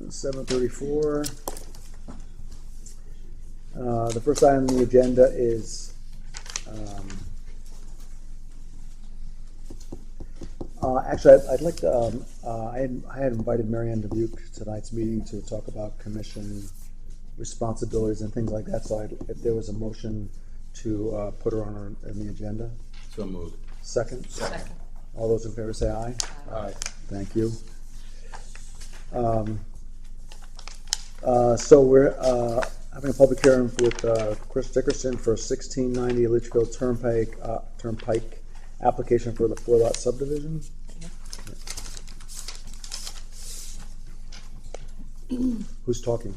7:34. The first item on the agenda is actually, I'd like to. I had invited Marianne Dubuque to tonight's meeting to talk about commission responsibilities and things like that. So, if there was a motion to put her on the agenda. So moved. Second. Second. All those in favor say aye. Aye. Thank you. So we're having a public hearing with Chris Dickerson for 1690 Litchfield Turnpike application for the 4-lot subdivision. Who's talking?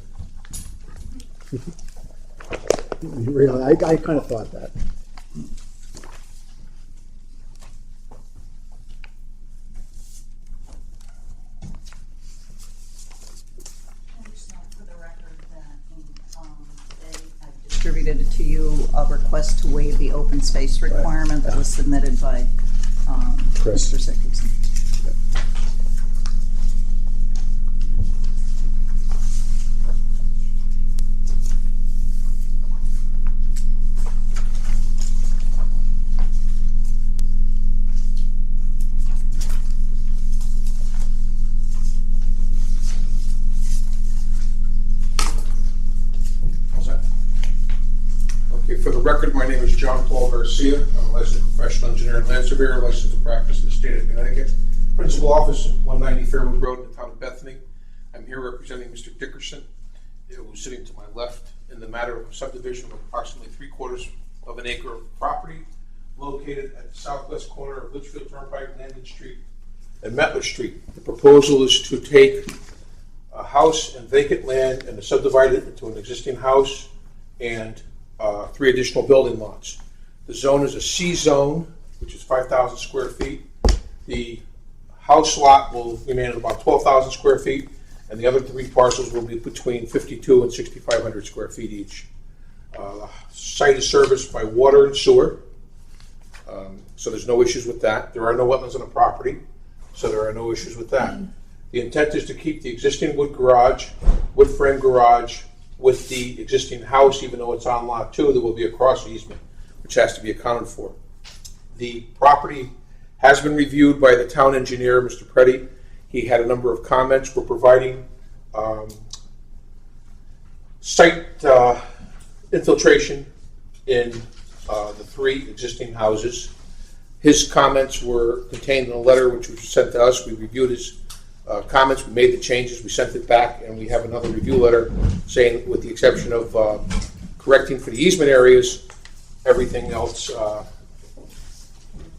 Really, I kind of thought that. Distributed to you a request to waive the open space requirement that was submitted by Chris. Mr. Dickerson. For the record, my name is John Paul Garcia. I'm a licensed professional engineer and land surveyor, licensed to practice in the state of Connecticut. Principal office at 190 Fairwood Road in the town of Bethany. I'm here representing Mr. Dickerson, who's sitting to my left, in the matter of a subdivision of approximately 3/4 of an acre of property located at the southwest corner of Litchfield Turnpike, Landon Street, and Metler Street. The proposal is to take a house and vacant land and to subdivide it into an existing house and 3 additional building lots. The zone is a C zone, which is 5,000 square feet. The house lot will remain at about 12,000 square feet, and the other 3 parcels will be between 52 and 6,500 square feet each. The site is serviced by water and sewer, so there's no issues with that. There are no wetlands on the property, so there are no issues with that. The intent is to keep the existing wood frame garage, with the existing house. Even though it's on lot 2, there will be a cross easement, which has to be accounted for. The property has been reviewed by the town engineer, Mr. Preddy. He had a number of comments. We're providing site infiltration in the 3 existing houses. His comments were contained in a letter which was sent to us. We reviewed his comments, we made the changes, we sent it back, and we have another review letter saying, with the exception of correcting for the easement areas, everything else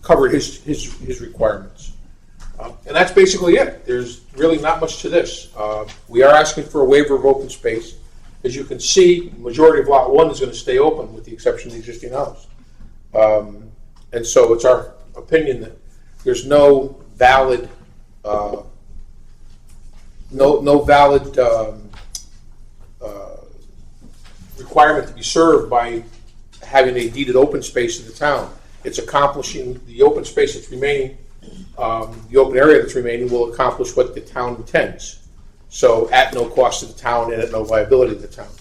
covered his requirements. And that's basically it. There's really not much to this. We are asking for a waiver of open space. As you can see, the majority of lot 1 is going to stay open with the exception of the existing house. And so it's our opinion that there's no valid requirement to be served by having a deeded open space in the town. It's accomplishing the open space that's remaining, the open area that's remaining will accomplish what the town intends. So at no cost to the town and at no liability to the town.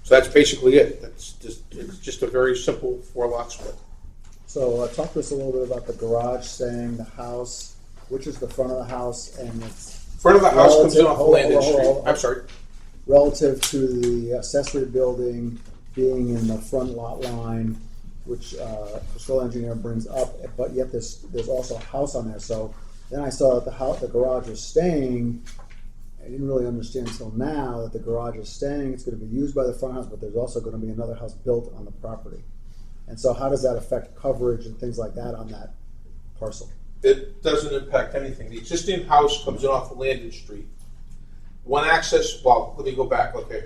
So that's basically it. It's just a very simple 4-lot split. So talk to us a little bit about the garage staying, the house, which is the front of the house, and it's Front of the house comes in off Landon Street. I'm sorry. Relative to the accessory building being in the front lot line, which the control engineer brings up, but yet there's also a house on there. So then I saw that the garage is staying. I didn't really understand until now that the garage is staying. It's going to be used by the front house, but there's also going to be another house built on the property. And so how does that affect coverage and things like that on that parcel? It doesn't impact anything. The existing house comes in off of Landon Street. One access, well, let me go back, okay.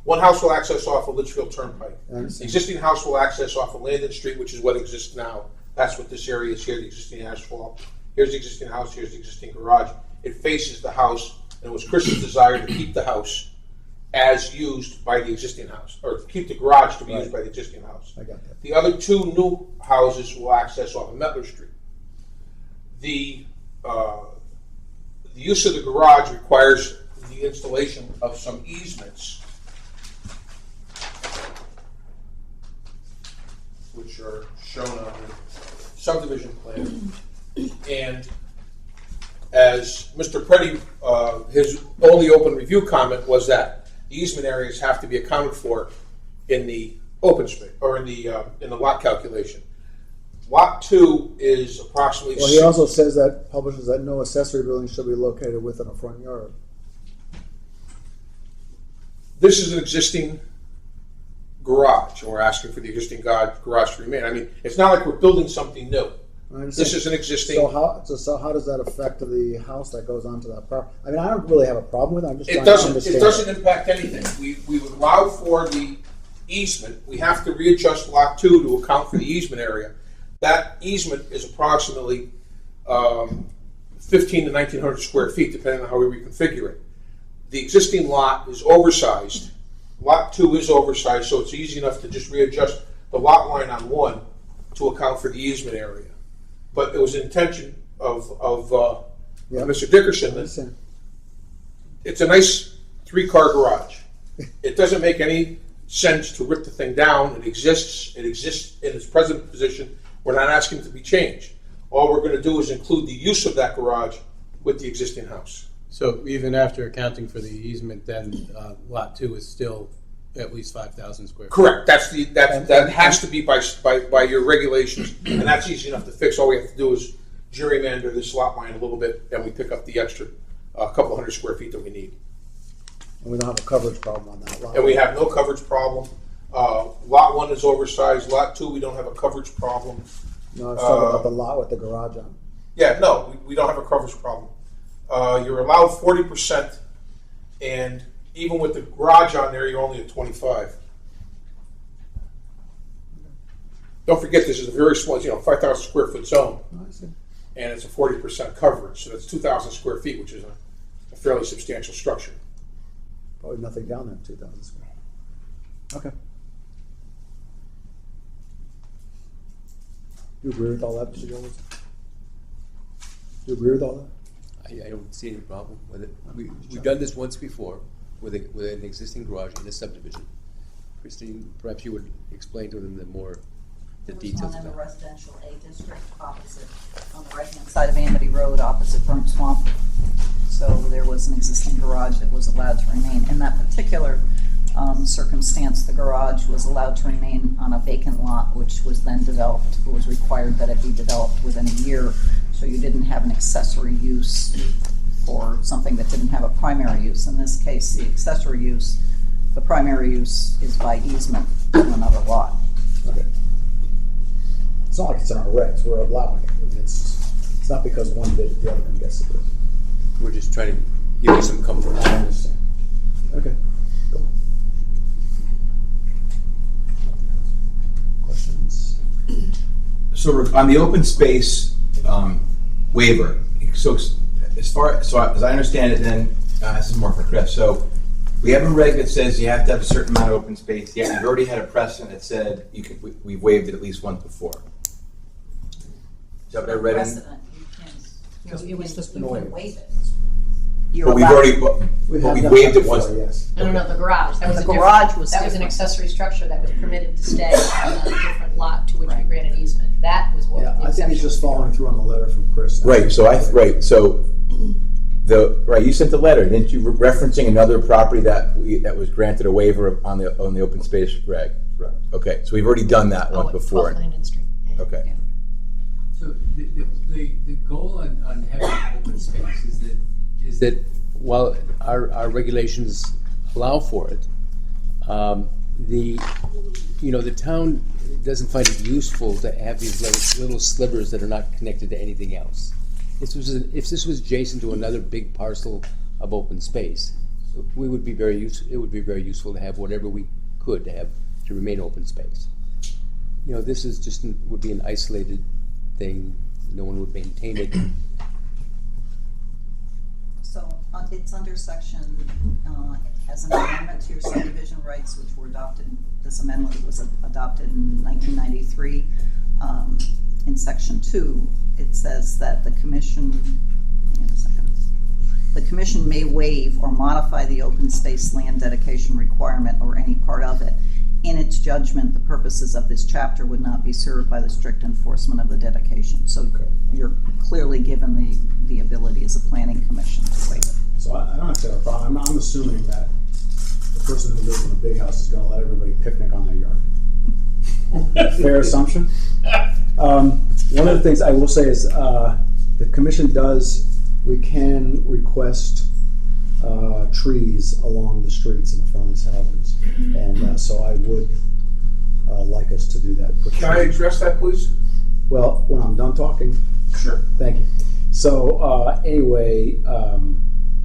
One house will access off of Litchfield Turnpike. The existing house will access off of Landon Street, which is what exists now. That's what this area is here, the existing asphalt. Here's the existing house, here's the existing garage. It faces the house, and it was Chris's desire to keep the house as used by the existing house, or keep the garage to be used by the existing house. I got that. The other 2 new houses will access off of Metler Street. The use of the garage requires the installation of some easements, which are shown on the subdivision plan. And as Mr. Preddy, his only open review comment was that the easement areas have to be accounted for in the open space, or in the lot calculation. Lot 2 is approximately. Well, he also says that, publishes that no accessory building should be located within a front yard. This is an existing garage, and we're asking for the existing garage to remain. I mean, it's not like we're building something new. I understand. This is an existing. So how does that affect the house that goes onto that property? I mean, I don't really have a problem with it. I'm just trying to understand. It doesn't impact anything. We would allow for the easement. We have to readjust lot 2 to account for the easement area. That easement is approximately 1,500 to 1,900 square feet, depending on how we reconfigure it. The existing lot is oversized. Lot 2 is oversized, so it's easy enough to just readjust the lot line on 1 to account for the easement area. But it was the intention of Mr. Dickerson that it's a nice 3-car garage. It doesn't make any sense to rip the thing down. It exists in its present position. We're not asking it to be changed. All we're going to do is include the use of that garage with the existing house. So even after accounting for the easement, then lot 2 is still at least 5,000 square feet? Correct. That has to be by your regulations, and that's easy enough to fix. All we have to do is gerrymander this lot line a little bit, and we pick up the extra couple hundred square feet that we need. And we don't have a coverage problem on that lot. And we have no coverage problem. Lot 1 is oversized. Lot 2, we don't have a coverage problem. No, I'm talking about the lot with the garage on. Yeah, no, we don't have a coverage problem. You're allowed 40%, and even with the garage on there, you're only at 25. Don't forget, this is a very small, 5,000 square foot zone, Oh, I see. and it's a 40% coverage, so that's 2,000 square feet, which is a fairly substantial structure. Probably nothing down there, 2,000 square. Okay. Do you agree with all that, Mr. Gilbert? Do you agree with all that? I don't see any problem with it. We've done this once before with an existing garage in a subdivision. Christine, perhaps you would explain to them the There was details one in of the that. residential A district opposite, on the right-hand side of Amity Road, opposite Burnt Swamp. So there was an existing garage that was allowed to remain. In that particular circumstance, the garage was allowed to remain on a vacant lot, which was then developed. It was required that it be developed within a year, so you didn't have an accessory use for something that didn't have a primary use. In this case, the accessory use, the primary use is by easement to another lot. Okay. It's not like it's in our regs, we're allowing it. I mean, it's not because one did it, the other one gets to do it. We're just trying to give you some comfort. I understand. Okay. Cool. Questions? So on the open space waiver, so as I understand it, then this is more for Chris. So we have a reg that says you have to have a certain amount of open space. Yet we've already had a precedent that said we've waived it at least once before. Is that what I read in? Precedent, it was just you can waive it. You're But we've allowed- already, We but have we done waived that it once. before, yes. No, the garage. That was The a different- garage was That was an different. accessory structure that was permitted to stay on a different lot to which we granted easement. That was what Yeah, the I think he's exception just was. following through on the letter from Chris. Right. So you sent the letter, didn't you? Referencing another property that was granted a waiver on the open space reg. Right. Okay. So we've already done that once at before. 12 Linden Street. Yeah. Okay. So the goal on having open space is that while our regulations allow for it, the town doesn't find it useful to have these little slivers that are not connected to anything else. If this was adjacent to another big parcel of open space, it would be very useful to have whatever we could to have to remain open space. This is would be an isolated thing. No one would maintain it. So it's under section, as an amendment to your subdivision rights, which were adopted, this amendment was adopted in 1993. In section 2, it says that the commission, hang on a second. The commission may waive or modify the open space land dedication requirement or any part of it. In its judgment, the purposes of this chapter would not be served by the strict enforcement of the dedication. So you're clearly given the ability as a planning commission to waive it. So I don't have to have a problem. I'm assuming that the person who lives in a big house is going to let everybody picnic on their yard. Fair assumption. One of the things I will say is the commission we can request trees along the streets in the front of these houses. And so I would like us to do that. Can I address that, please? Well, when I'm done talking. Sure. Thank you. So anyway,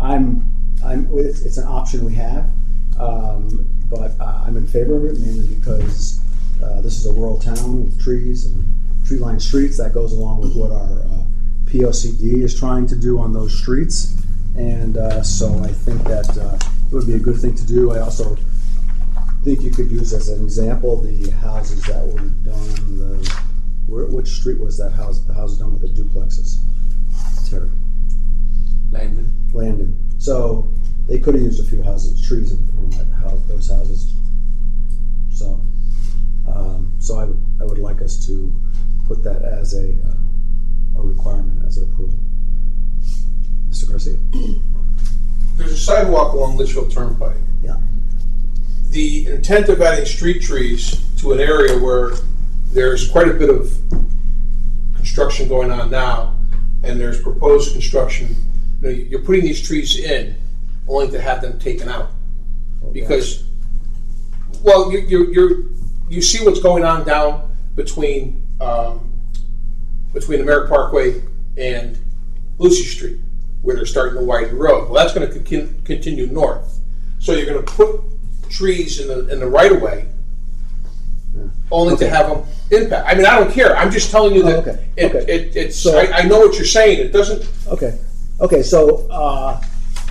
it's an option we have, but I'm in favor of it mainly because this is a rural town with trees and tree-lined streets. That goes along with what our POCD is trying to do on those streets, and so I think that it would be a good thing to do. I also think you could use as an example the houses that were done. Which street was that house? The house done with the duplexes. Terry. Landon. So they could have used a few trees in front of that house, those houses. So, I would like us to put that as a requirement, as an approval. Mr. Garcia. There's a sidewalk along Litchfield Turnpike. Yeah. The intent of adding street trees to an area where there's quite a bit of construction going on now, and there's proposed construction. You're putting these trees in, only to have them taken out, because, well, you see what's going on down between the Merrick Parkway and Lucy Street, where they're starting to widen the road. Well, that's going to continue north. So you're going to put trees in the right of way, only to have them impact. I mean, I don't care. I'm just telling you that it's. So, I know what you're saying. It doesn't. Okay. So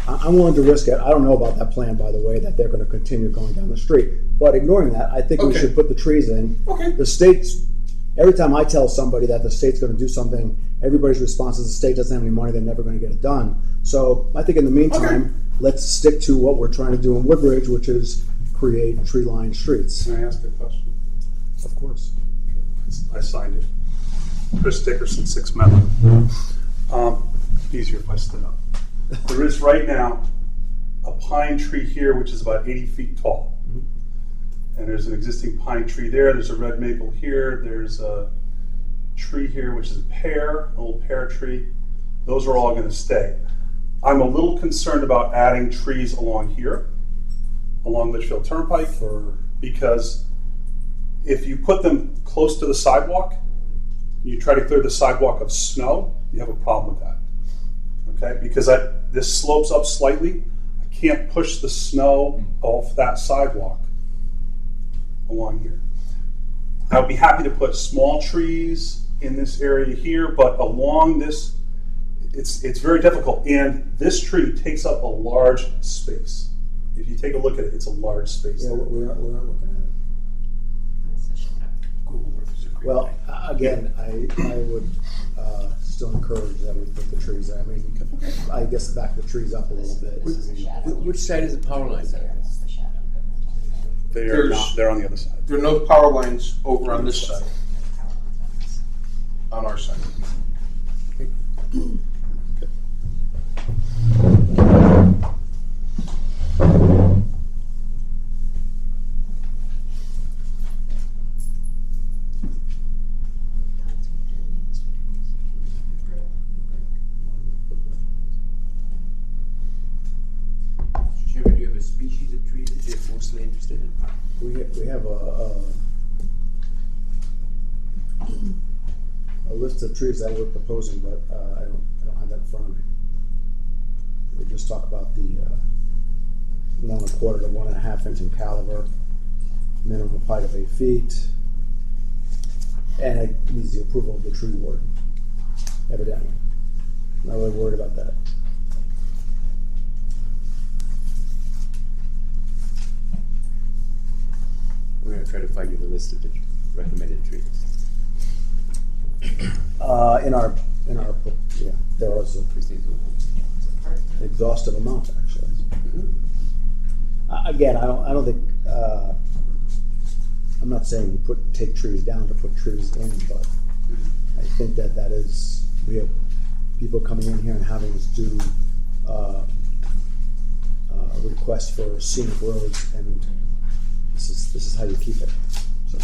I'm willing to risk it. I don't know about that plan, by the way, that they're going to continue going down the street. But ignoring that, I think we should put the trees in. Okay. The state's. Every time I tell somebody that the state's going to do something, everybody's response is the state doesn't have any money. They're never going to get it done. So I think in the meantime, let's stick to what we're trying to do in Woodbridge, which is create tree-lined streets. Can I ask a question? Of course. I signed it. Chris Dickerson, 6 Meadow. Easier if I stood up. There is right now a pine tree here, which is about 80 feet tall. And there's an existing pine tree there. There's a red maple here. There's a tree here, which is a pear, an old pear tree. Those are all going to stay. I'm a little concerned about adding trees along here, along Litchfield Turnpike, because if you put them close to the sidewalk, you try to clear the sidewalk of snow, you have a problem with that. Okay, because this slopes up slightly. I can't push the snow off that sidewalk along here. I would be happy to put small trees in this area here, but along this, it's very difficult. And this tree takes up a large space. If you take a look at it, it's a large space. Yeah, we're not looking at it. Well, again, I would still encourage that we put the trees there. I mean, I guess back the trees up a little bit. Which side is the power line there? They're on the other side. There are no power lines over on this side. On our side. Mr. Chairman, do you have a species of tree that you're mostly interested in? We have a list of trees that we're proposing, but I don't have that in front of me. We just talk about the 1 1/4 to 1 1/2 inch in caliber, minimum height of 8 feet, and it needs the approval of the tree warden, evidently. Not really worried about that. We're going to try to find you the list of the recommended trees. In our, yeah, there was a. Christine's exhaustive amount, actually. Again, I don't think, I'm not saying you take trees down to put trees in, but I think that is, we have people coming in here and having us do a request for scenic roads, and this is how you keep it. So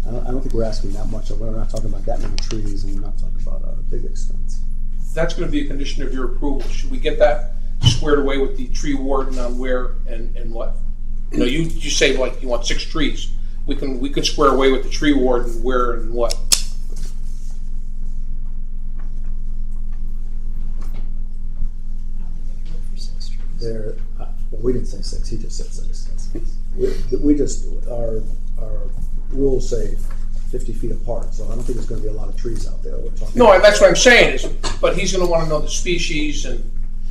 I don't think we're asking that much. We're not talking about that many trees, and we're not talking about a big expense. That's gonna be a condition of your approval. Should we get that squared away with the tree warden on where and what? You know, you say like you want 6 trees. We could square away with the tree warden where and what. There, well, we didn't say 6. He just said 6. We just our rules say 50 feet apart, so I don't think there's going to be a lot of trees out there. We're talking. No, that's what I'm saying is, but he's gonna wanna know the species and,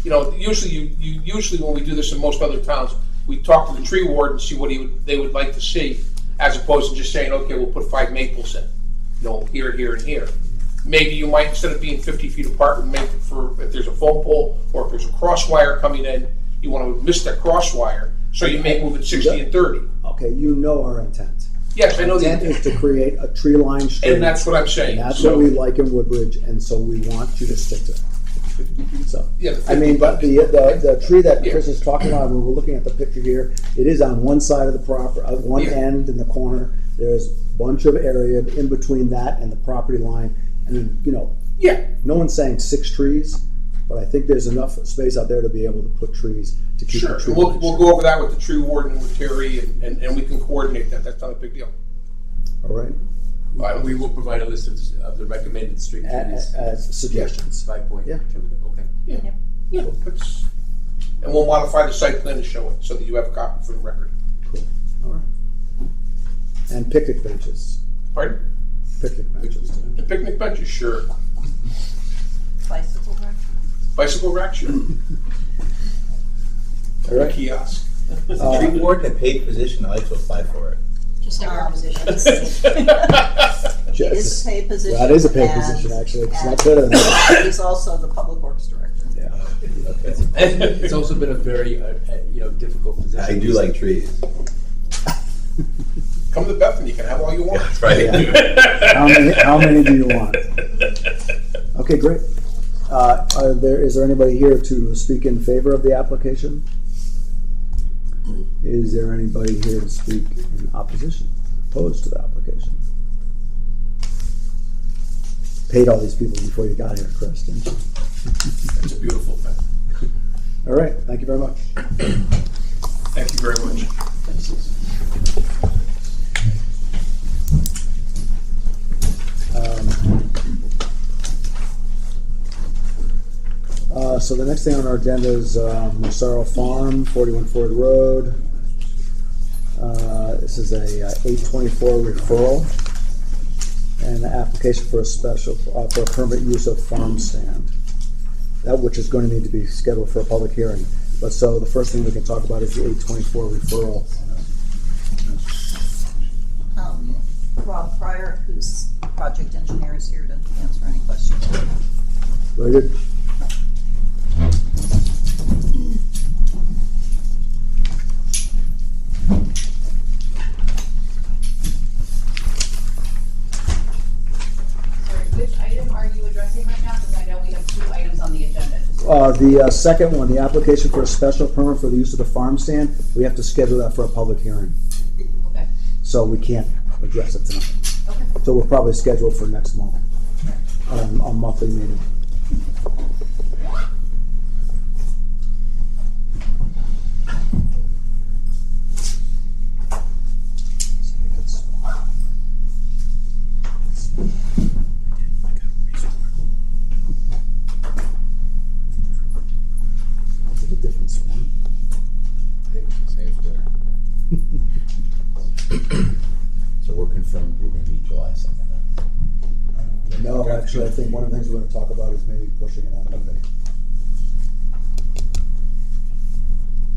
you know, usually usually when we do this in most other towns, we talk to the tree warden, see what they would like to see, as opposed to just saying, okay, we'll put 5 maples in, you know, here, here, and here. Maybe you might, instead of being 50 feet apart, make it for, if there's a phone pole or if there's a cross wire coming in, you want to miss that cross wire, so you may move it 60 and 30. Okay, you know our intent. Yes, I know the intent is to create a tree line street. And that's what I'm saying. And that's So- what we like in Woodbridge, and so we want you to stick to it. So, Yeah, the I mean, but the tree that Yeah. Chris is talking about, when we're looking at the picture here, it is on one side of the property, one Yeah. end in the corner. There's a bunch of area in between that and the property line, and you know, Yeah, no one's saying 6 trees, but I think there's enough space out there to be able to put trees to keep sure. the tree. We'll line go straight. over that with the tree warden and with Terry, and we can coordinate that. That's not a big deal. All right, We will provide a list of the recommended street trees. as suggestions. 5.2, Yeah. okay. Yeah, yeah. And we'll modify the site plan to show it, so that you have a copy for the record. Cool. All right. And picnic benches. Pardon? Picnic benches. The picnic benches, sure. Bicycle rack? Bicycle rack, sure. All right. Kiosk. Is the tree warden a paid position? I like to apply for it. Just like our position. It is a paid position. That is a paid and- position, actually. It's and not better than that. He's also the public works director. Yeah. Okay. It's also been a very difficult position. I do like trees. Come to Bethany, you can have all you want. That's right. Yeah. How many do you want? Okay, great. Is there anybody here to speak in favor of the application? Is there anybody here to speak in opposition, opposed to the application? Paid all these people before you got here, Chris, didn't you? It's a beautiful thing. All right, thank you very much. Thank you very much. So the next thing on our agenda is Massaro Farm, 41 Ford Road. This is a 824 referral and an application for a special, for a permit use of farm stand. That which is going to need to be scheduled for a public hearing. But so the first thing we can talk about is the 824 referral. Rob Pryor, who's project engineer, is here to answer any questions. Very good. Sorry, which item are you addressing right now? Because I know we have 2 items on the agenda. The second one, the application for a special permit for the use of the farm stand, we have to schedule that for a public hearing. Okay. So we can't address it tonight. Okay. So we'll probably schedule for next month, a monthly meeting. Is it a different swan? I think it's the same square. So we're confirmed we're going to meet July 2nd. No, actually, I think one of the things we're going to talk about is maybe pushing it out a bit.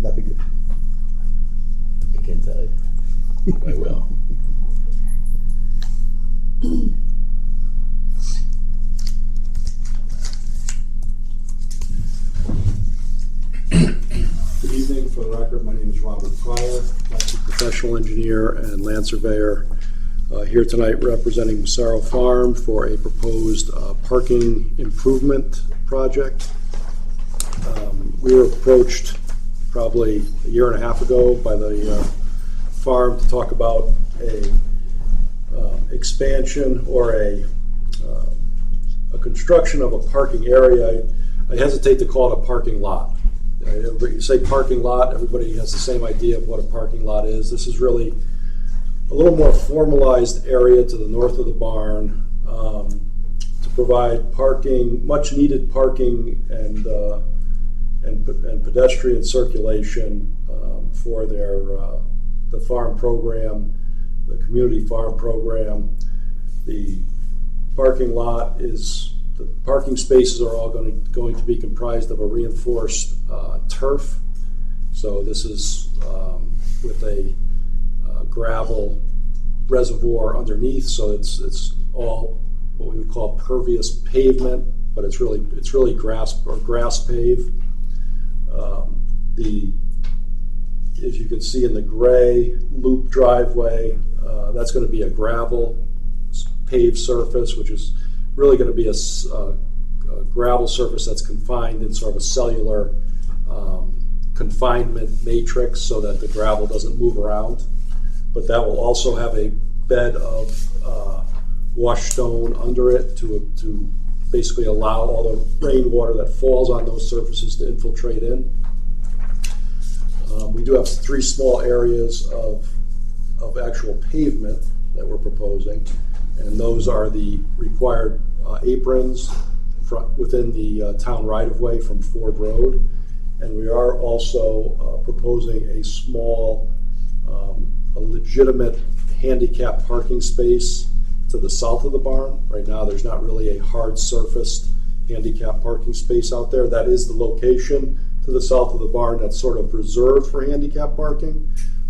That'd be good. I can tell you. I will. Good evening. For the record, my name is Robert Pryor, licensed professional engineer and land surveyor, here tonight representing Massaro Farm for a proposed parking improvement project. We were approached probably a year and a half ago by the farm to talk about a expansion or a construction of a parking area. I hesitate to call it a parking lot. You say parking lot, everybody has the same idea of what a parking lot is. This is really a little more formalized area to the north of the barn to provide parking, much needed parking and pedestrian circulation for the farm program, the community farm program. The parking lot is, the parking spaces are all going to be comprised of a reinforced turf. So this is with a gravel reservoir underneath, so it's all what we would call pervious pavement, but it's really grass pave. As you can see in the gray loop driveway, that's going to be a gravel paved surface, which is really going to be a gravel surface that's confined in sort of a cellular confinement matrix so that the gravel doesn't move around. But that will also have a bed of washed stone under it to basically allow all the rainwater that falls on those surfaces to infiltrate in. We do have 3 small areas of actual pavement that we're proposing, and those are the required aprons within the town right-of-way from Ford Road. And we are also proposing a small, a legitimate handicap parking space to the south of the barn. Right now there's not really a hard surfaced handicap parking space out there. That is the location to the south of the barn that's sort of reserved for handicap parking,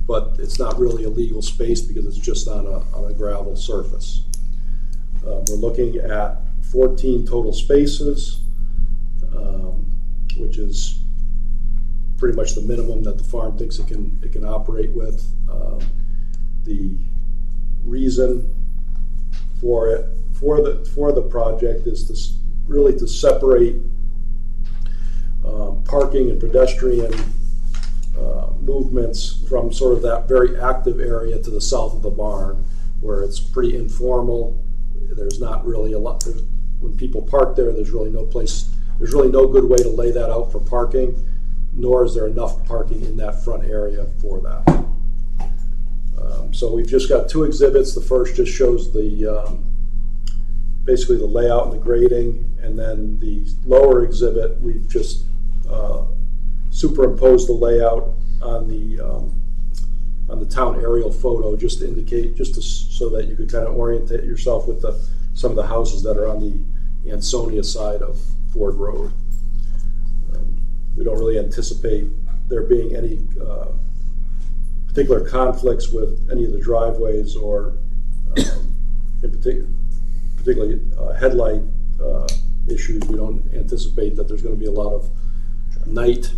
but it's not really a legal space because it's just on a gravel surface. We're looking at 14 total spaces, which is pretty much the minimum that the farm thinks it can operate with. The reason for the project is really to separate parking and pedestrian movements from sort of that very active area to the south of the barn, where it's pretty informal. There's not really a lot. When people park there, there's really no good way to lay that out for parking, nor is there enough parking in that front area for that. So we've just got 2 exhibits. The first just shows basically the layout and the grading, and then the lower exhibit we've just superimposed the layout on the town aerial photo, just to indicate, so that you could kind of orientate yourself with some of the houses that are on the Ansonia side of Ford Road. We don't really anticipate there being any particular conflicts with any of the driveways, or particularly headlight issues. We don't anticipate that there's going to be a lot of night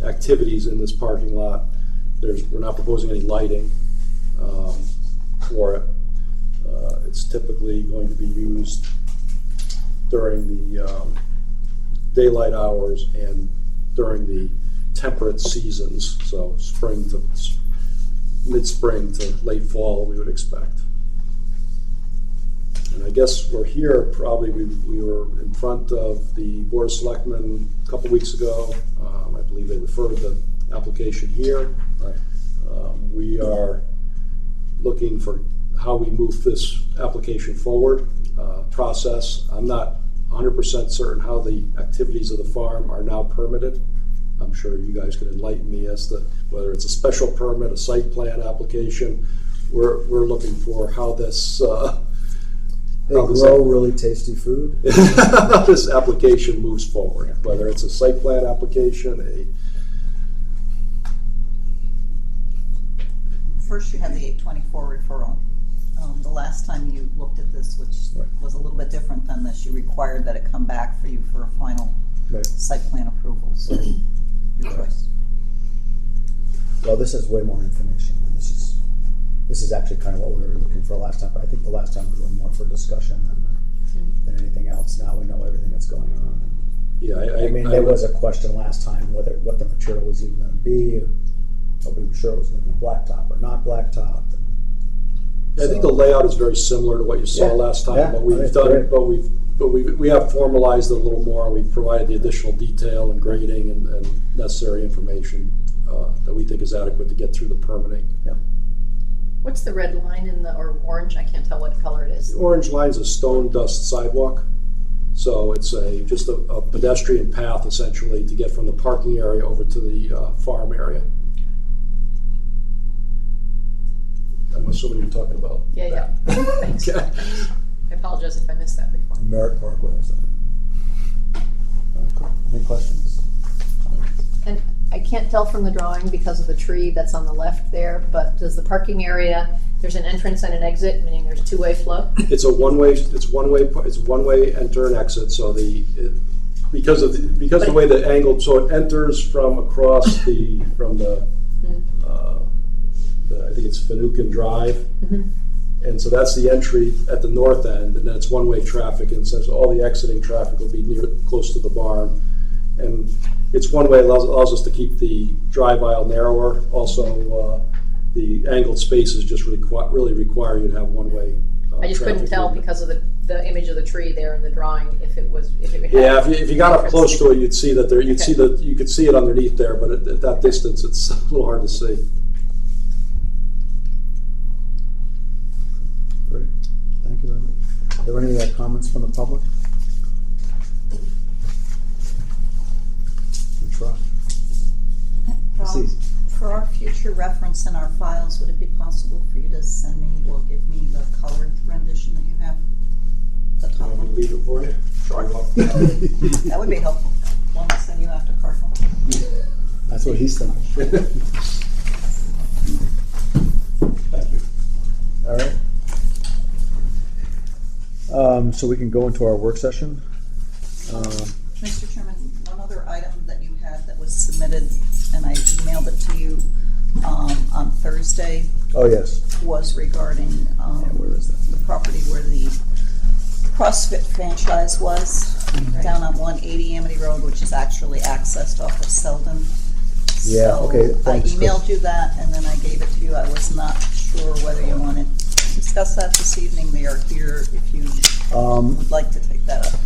activities in this parking lot. We're not proposing any lighting for it. It's typically going to be used during the daylight hours and during the temperate seasons, so spring to mid-spring to late fall we would expect. And I guess we're here, probably we were in front of the Board of Selectmen a couple weeks ago. I believe they referred the application here. Right. We are looking for how we move this application forward process. I'm not 100% certain how the activities of the farm are now permitted. I'm sure you guys can enlighten me as to whether it's a special permit, a site plan application. We're looking for how this They grow really tasty food. this application moves forward, whether it's a site plan application, First, you had the 824 referral. The last time you looked at this, which Right. was a little bit different than this, you required that it come back for you for a final Right. site plan approval, so your choice. Well, this is way more information. And this is actually kind of what we were looking for last time, but I think the last time we were more for discussion than anything else. Now we know everything that's going on. Yeah, I mean, there was a question last time what the material was even going to be. Nobody was sure it was going to be blacktop or not blacktop. I think the layout is very similar to what you saw Yeah, last time, yeah, but I we've mean, it's done, great. but we have formalized it a little more. We've provided the additional detail and grading and necessary information that we think is adequate to get through the permitting. Yeah. What's the red line or orange? I can't tell what color it is. The orange line is a stone dust sidewalk, so it's just a pedestrian path essentially to get from the parking area over to the farm area. I'm assuming you're talking about. Yeah. Thanks. Okay. I apologize if I missed that before. Merritt Parkway or something. Cool. Any questions? Comments? And I can't tell from the drawing because of the tree that's on the left there, but does the parking area, there's an entrance and an exit, meaning there's two-way flow? It's a one-way enter and exit. So because of the way the angle, so it enters from across I think it's Finucane Drive, and so that's the entry at the north end, and then it's one-way traffic, and so all the exiting traffic will be close to the barn, and it's one-way allows us to keep the drive aisle narrower. Also, the angled spaces just really require you to have one-way. I just couldn't tell movement. because of the image of the tree there in the drawing if it had. Yeah, if you got up close to it, you'd see that there. You could see it underneath there, but at that distance, it's a little hard to see. Great. Thank you very much. Are there any comments from the public? We try. Please. For our future reference in our files, would it be possible for you to send me or give me the colored rendition that you have? The top one? Leave it for you. Sure. That would be helpful. One less thing you have to cardinal. That's what he's thinking. Thank you. All right. So we can go into our work session. Mr. Chairman, one other item that you had that was submitted, and I emailed it to you on Thursday, Oh, yes. was regarding Where is that? the property where the CrossFit franchise was, down on 180 Amity Road, which is actually accessed off of Selden. Yeah, So okay, thanks, I emailed you that, and then I gave it to you. I was not sure whether you wanted to discuss that this evening. They are here if you would like to take that up.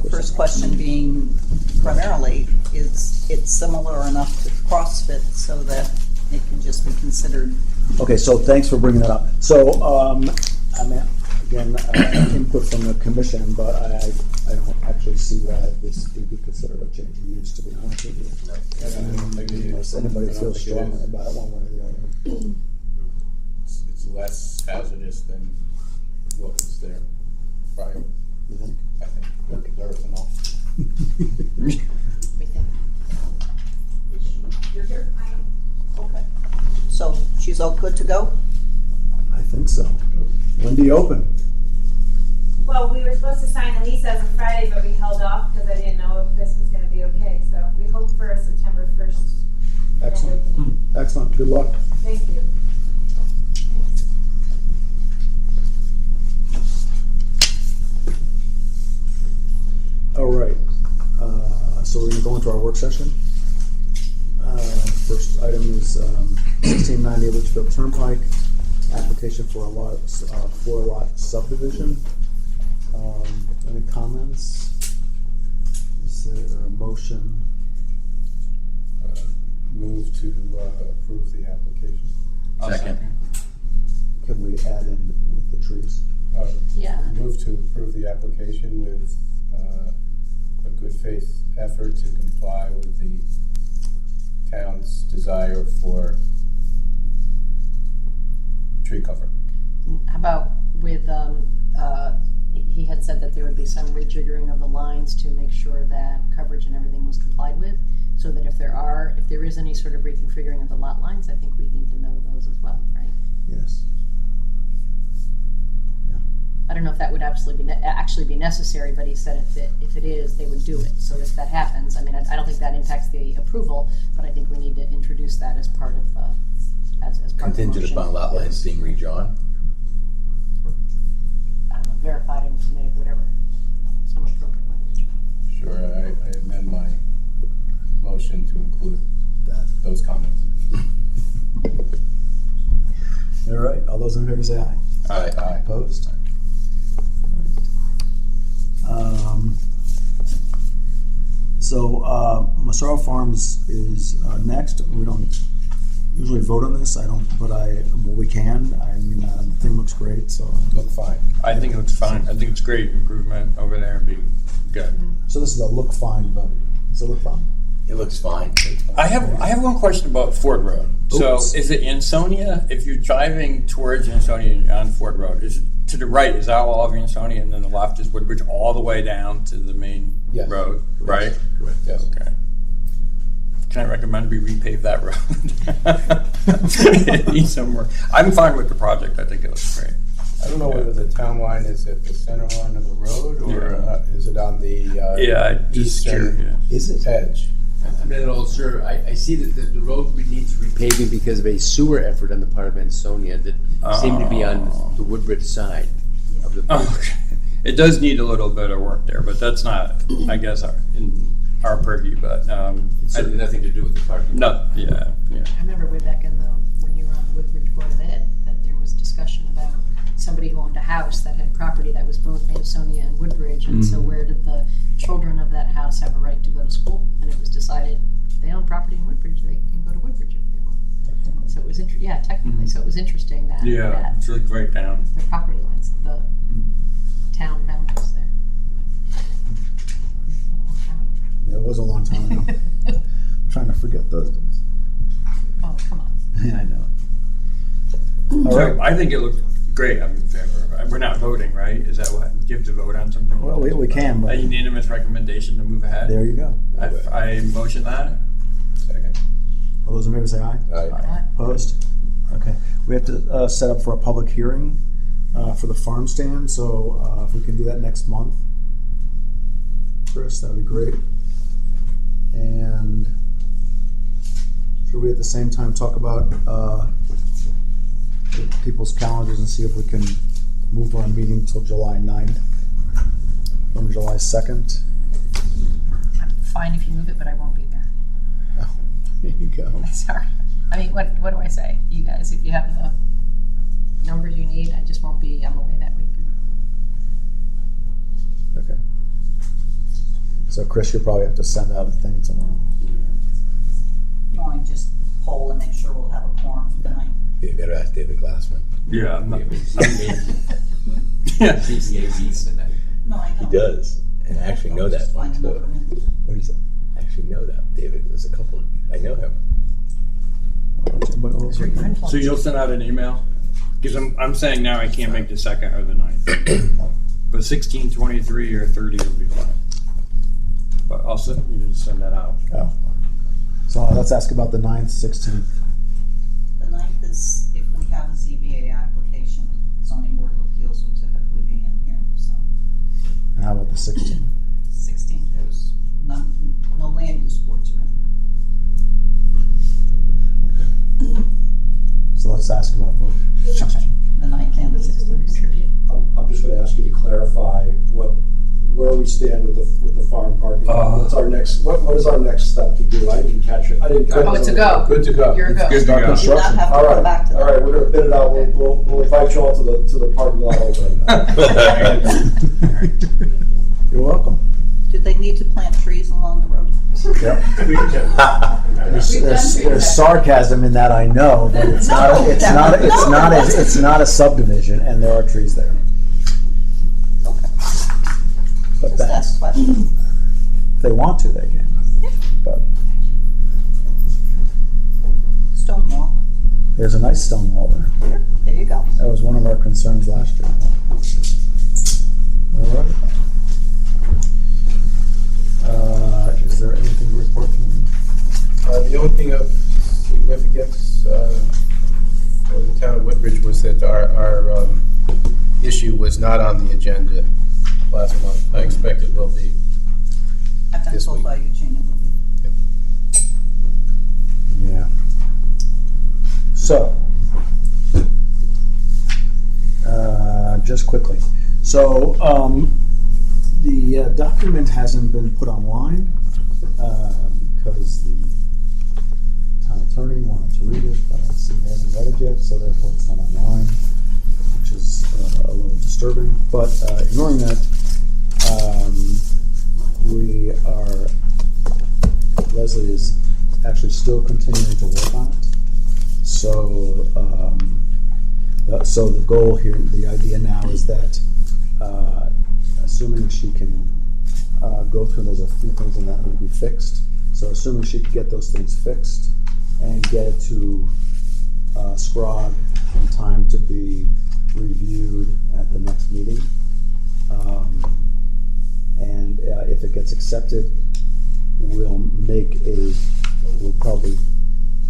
The first question being primarily, is it similar enough to CrossFit so that it can just be considered? Okay, so thanks for bringing that up. So, I mean, again, input from the commission, but I don't actually see why this would be considered a change of use, to be honest with you. Unless anybody feels strongly about it one way or the other. It's less hazardous than what was there prior, You think? I think, with the earth and all. We think. You're here? Okay. So she's all good to go? I think so. When do you open? Well, we were supposed to sign the lease as of Friday, but we held off because I didn't know if this was going to be okay. So we hope for a September 1st. Excellent. Excellent. Good luck. Thank you. All right. So we're going to go into our work session. First item is 1690 Litchfield Turnpike, application for a four-lot subdivision. Any comments? Is there a motion? Move to approve the application. Second. Can we add in with the trees? Yeah. Move to approve the application with a good faith effort to comply with the town's desire for tree cover. How about with, he had said that there would be some rejiggering of the lines to make sure that coverage and everything was complied with, so that if there is any sort of reconfiguring of the lot lines, I think we need to know those as well, right? Yes. Yeah. I don't know if that would actually be necessary, but he said if it is, they would do it. So if that happens, I mean, I don't think that impacts the approval, but I think we need to introduce that as part of, as part of the Contingent motion. upon lot lines being redrawn. I don't know, verified and submitted, whatever. Some appropriate language. Sure, I amend my motion to include those comments. All right, all those in favor say aye. Aye. Aye. Opposed? So Massaro Farms is next. We don't usually vote on this. Well, we can. I mean, the thing looks great, so. Look fine. I think it looks fine. I think it's great improvement over there. Be good. So this is a look fine vote. Does it look fine? It looks fine. I have one question about Ford Road. So Oops. is it Ansonia? If you're driving towards Ansonia on Ford Road, is it to the right? Is that all of Ansonia, and then the left is Woodbridge all the way down to the main Yes. road, right? Correct, yes. Okay. Can I recommend we repave that road? It needs some work. I'm fine with the project. I think it looks great. I don't know whether the town line is at the center line of the road, or is it on the Yeah, just eastern curious. Is it? edge? I'm not at all sure. I see that the road needs repaving because of a sewer effort on the part of Ansonia that seemed to be on the Woodbridge side of the. Okay. It does need a little bit of work there, but that's not, I guess, in our purview. But It's certainly nothing to do with the parking. no, yeah. I remember way back when you were on the Woodbridge Board of Ed, that there was discussion about somebody who owned a house that had property that was both Ansonia and Woodbridge, and so where did the children of that house have a right to go to school? And it was decided they own property in Woodbridge, they can go to Woodbridge if they want. So it was technically. So it was interesting that Yeah, it's like right down. the property lines, the town boundaries there. It was a long time ago. I'm trying to forget those days. Oh, come on. Yeah, I know. All So right. I think it looks great. I'm in favor of it. We're not voting, right? Is that what? You have to vote on something? Well, we can, A but unanimous recommendation to move ahead? there you go. I motion that. Second. All those in favor say aye. Aye. Opposed? Okay. We have to set up for a public hearing for the farm stand, so if we can do that next month, Chris, that'd be great. And should we at the same time talk about people's calendars and see if we can move our meeting till July 9th from July 2nd? I'm fine if you move it, but I won't be there. Oh, here you go. Sorry. I mean, what do I say? You guys, if you have the numbers you need, I just won't be, I'm away that week. Okay. So Chris, you'll probably have to send out a thing tomorrow. You want to just poll and make sure we'll have a quorum for the night? You better ask David Glassman. Yeah. I'm not, No, I know. He does, and I actually know that Just one find another too. room. What is it? I actually know that David. There's a couple. I know him. So you'll send out an email? Because I'm saying now I can't make the 2nd or the 9th. But 16, 23, or 30 would be fine. But I'll send that out. Oh. So let's ask about the 9th, 16th. The 9th is if we have a ZBA application, zoning board of appeals will typically be in here, so. And how about the 16th? 16th, there's no land use boards are in So let's ask about both. here. Okay. The 9th and the 16th. I'm just gonna ask you to clarify where we stand with the farm parking lot. What's our next, what is our next step to do? I didn't catch it. Oh, it's a go. Good to go. You're a go. Good to Start go. construction. You do not have to All come right. back to All that. right, we're gonna bid it out. We'll invite you all to the parking lot opening. You're welcome. Do they need to plant trees along the road? Yep. There's sarcasm in that, I know, but it's not a subdivision, and there are trees there. But Just that's, ask questions. if they want to, they can. But Stone wall. there's a nice stone wall there. There you go. That was one of our concerns last year. All right. Is there anything to report from you? The only thing of significance for the town of Woodbridge was that our issue was not on the agenda last month. I expect it will be. I've been This told week. by Eugene it will be. Yeah. So, just quickly. So, the document hasn't been put online because the town attorney wanted to read it, but I see he hasn't read it yet, so therefore it's not online, which is a little disturbing. But ignoring that, Leslie is actually still continuing to work on it. So, so the goal here, the idea now is that, assuming she can go through, there's a few things in that need to be fixed. So assuming she can get those things fixed and get it to Scrog in time to be reviewed at the next meeting. And if it gets accepted, we'll probably,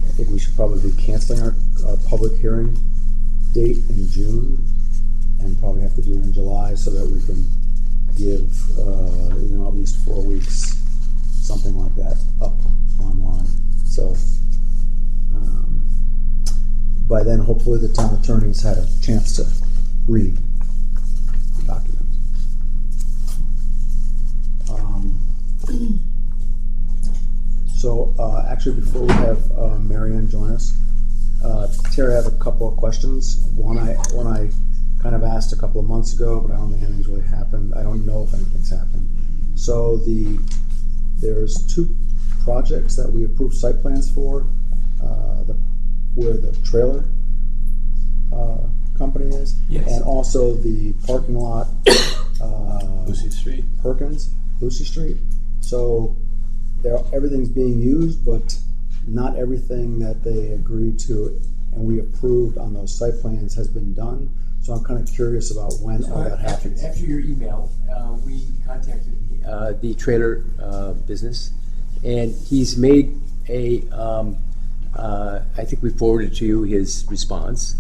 I think we should probably be canceling our public hearing date in June, and probably have to do it in July so that we can give, at least 4 weeks, something like that, up online. So, by then, hopefully the town attorney's had a chance to read the document. So, actually, before we have Marianne join us, Terry, I have a couple of questions. One I kind of asked a couple of months ago, but I don't think anything's really happened. I don't know if anything's happened. So there's 2 projects that we approved site plans for, where the trailer company is, Yes. and also the parking lot, Lucy Street. Lucy Street. So everything's being used, but not everything that they agreed to and we approved on those site plans has been done. So I'm kind of curious about when all that happens. After your email, we contacted the trailer business, and he's made a, I think we forwarded to you his response,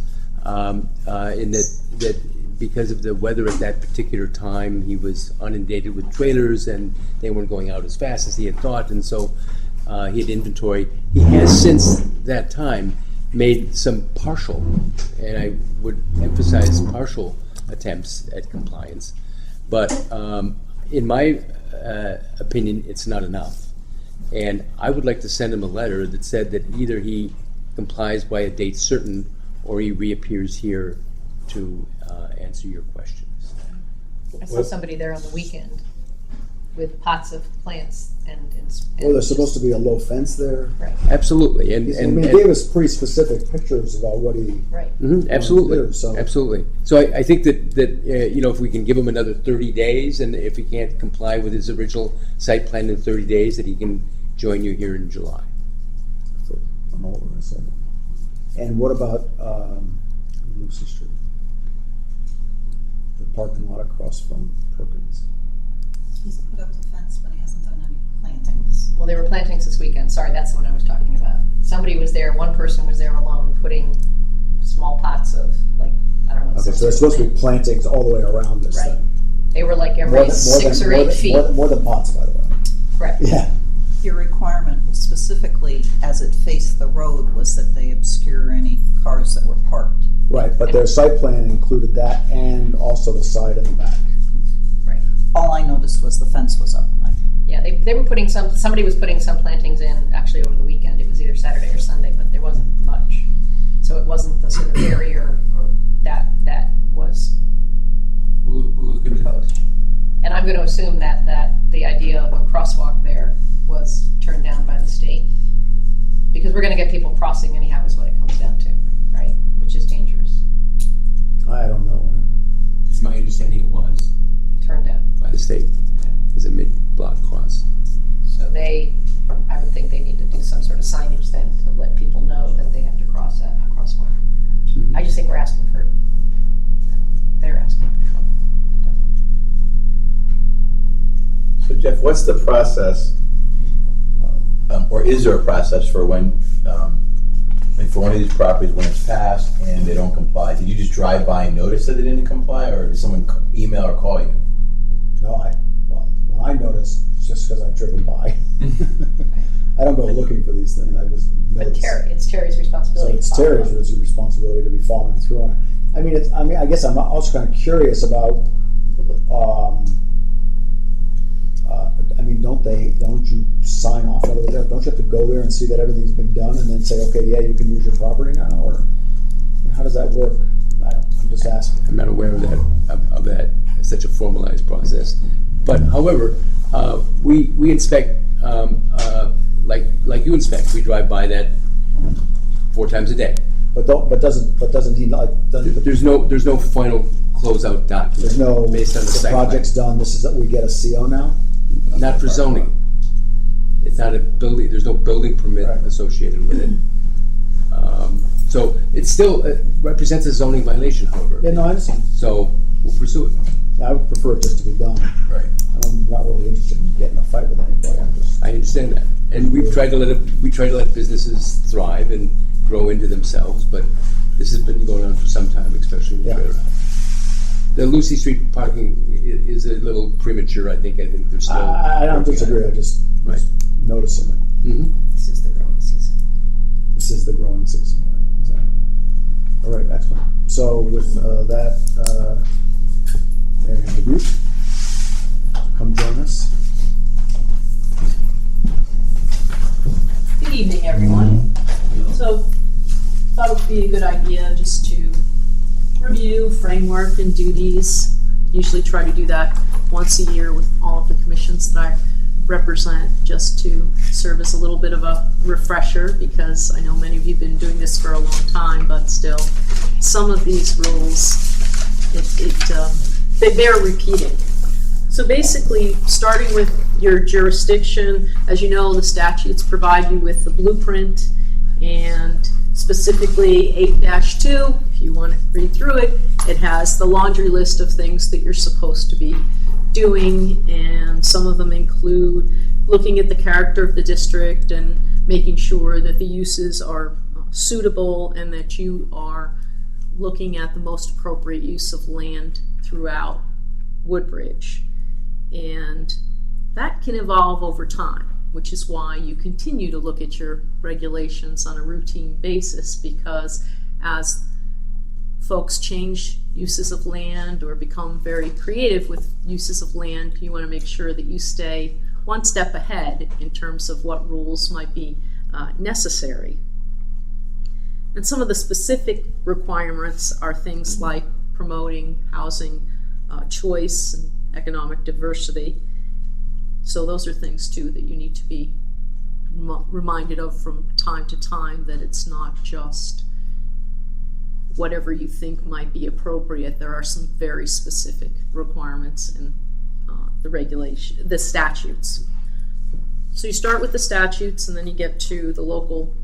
in that because of the weather at that particular time, he was inundated with trailers and they weren't going out as fast as he had thought, and so he had inventory. He has since that time made some partial, and I would emphasize partial, attempts at compliance. But in my opinion, it's not enough. And I would like to send him a letter that said that either he complies by a date certain or he reappears here to answer your questions. I saw somebody there on the weekend with pots of plants and Well, there's supposed to be a low fence there. right, Absolutely, He gave us pretty specific pictures about what he. right. Absolutely, So- absolutely. So I think that if we can give him another 30 days, and if he can't comply with his original site plan in 30 days, that he can join you here in July. I'm over a second. And what about Lucy Street? The parking lot across from Perkins. He's put up the fence, but he hasn't done any plantings. Well, they were plantings this weekend. Sorry, that's the one I was talking about. Somebody was there, one person was there alone, putting small pots of, like, I don't know. Okay, so there's supposed to be plantings all the way around this Right. thing. They were like every 6 or 8 feet. More than pots, by the way. Correct. Yeah. Your requirement specifically, as it faced the road, was that they obscure any cars that were parked. Right, but their site plan included that and also the side and the back. Right. All I noticed was the fence was up. Yeah, they were putting somebody was putting some plantings in actually over the weekend. It was either Saturday or Sunday, but there wasn't much. So it wasn't the sort of barrier or that was We'll look into proposed. And I'm going to assume that the idea of a crosswalk there was turned down by the state, because we're going to get people crossing anyhow is what it comes down to, right? Which is dangerous. I don't know. It's my understanding it was Turned down. by the state as a mid-block cross. So I would think they need to do some sort of signage then to let people know that they have to cross a crosswalk. Mm-hmm. I just think they're asking for trouble. So Jeff, what's the process, or is there a process for when for one of these properties when it's passed and they don't comply, did you just drive by and notice that they didn't comply, or did someone email or call you? No, when I notice, it's just because I've driven by. I don't go looking for these things, I just But notice. it's Terry's So responsibility. it's to follow Terry's up. responsibility to be following through on it. I guess I'm also kind of curious about, don't you sign off? In other words, don't you have to go there and see that everything's been done and then say, okay, yeah, you can use your property now? Or how does that work? I'm just asking. I'm not aware of that, such a formalized process. But however, we inspect, like you inspect, we drive by that 4 times a day. But doesn't he like? There's no final closeout document. There's no. Based on the the site project's plan. done. This is we get a CO now. Not for zoning. It's not a building. There's no building permit Right. associated with it. So it still represents a zoning violation, however. Yeah, no, I understand. So we'll pursue it. I would prefer it just to be done. Right. I'm not really interested in getting a fight with anybody. I'm just. I understand that, and we try to let businesses thrive and grow into themselves. But this has been going on for some time, especially in the Yeah. trailer house. The Lucy Street parking is a little premature. I think there's still. I don't disagree. I just Right. noticing it. Mm-hmm. This is the growing season. This is the growing season. Right? Exactly. All right, excellent. So with that, there you have the group. Come join us. Good evening, everyone. So, thought it would be a good idea just to review framework and duties. Usually try to do that once a year with all of the commissions that I represent, just to serve as a little bit of a refresher, because I know many of you have been doing this for a long time, but still, some of these rules, they bear repeating. So basically, starting with your jurisdiction, as you know, the statutes provide you with the blueprint, and specifically 8-2, if you want to read through it, it has the laundry list of things that you're supposed to be doing, and some of them include looking at the character of the district and making sure that the uses are suitable and that you are looking at the most appropriate use of land throughout Woodbridge. And that can evolve over time, which is why you continue to look at your regulations on a routine basis, because as folks change uses of land or become very creative with uses of land, you want to make sure that you stay one step ahead in terms of what rules might be necessary. And some of the specific requirements are things like promoting housing choice and economic diversity. So those are things too that you need to be reminded of from time to time, that it's not just whatever you think might be appropriate. There are some very specific requirements in the statutes. So you start with the statutes and then you get to the local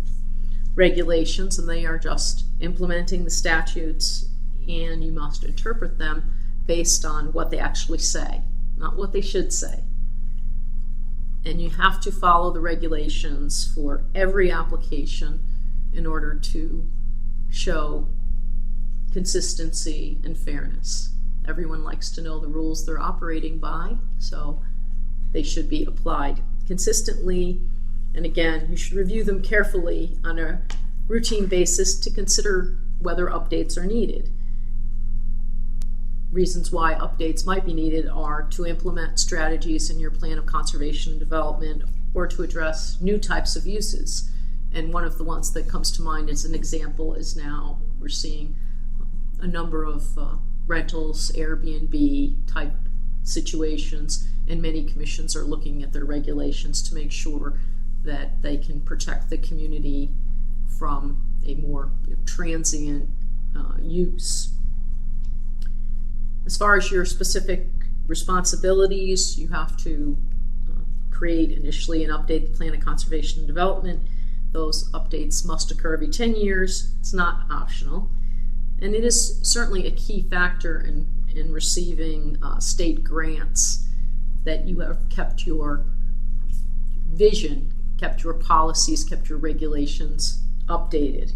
regulations, and they are just implementing the statutes, and you must interpret them based on what they actually say, not what they should say. And you have to follow the regulations for every application in order to show consistency and fairness. Everyone likes to know the rules they're operating by, so they should be applied consistently. And again, you should review them carefully on a routine basis to consider whether updates are needed. Reasons why updates might be needed are to implement strategies in your plan of conservation and development, or to address new types of uses. And one of the ones that comes to mind as an example is now we're seeing a number of rentals, Airbnb type situations, and many commissions are looking at their regulations to make sure that they can protect the community from a more transient use. As far as your specific responsibilities, you have to create initially and update the plan of conservation and development. Those updates must occur every 10 years. It's not optional. And it is certainly a key factor in receiving state grants, that you have kept your vision, kept your policies, kept your regulations updated.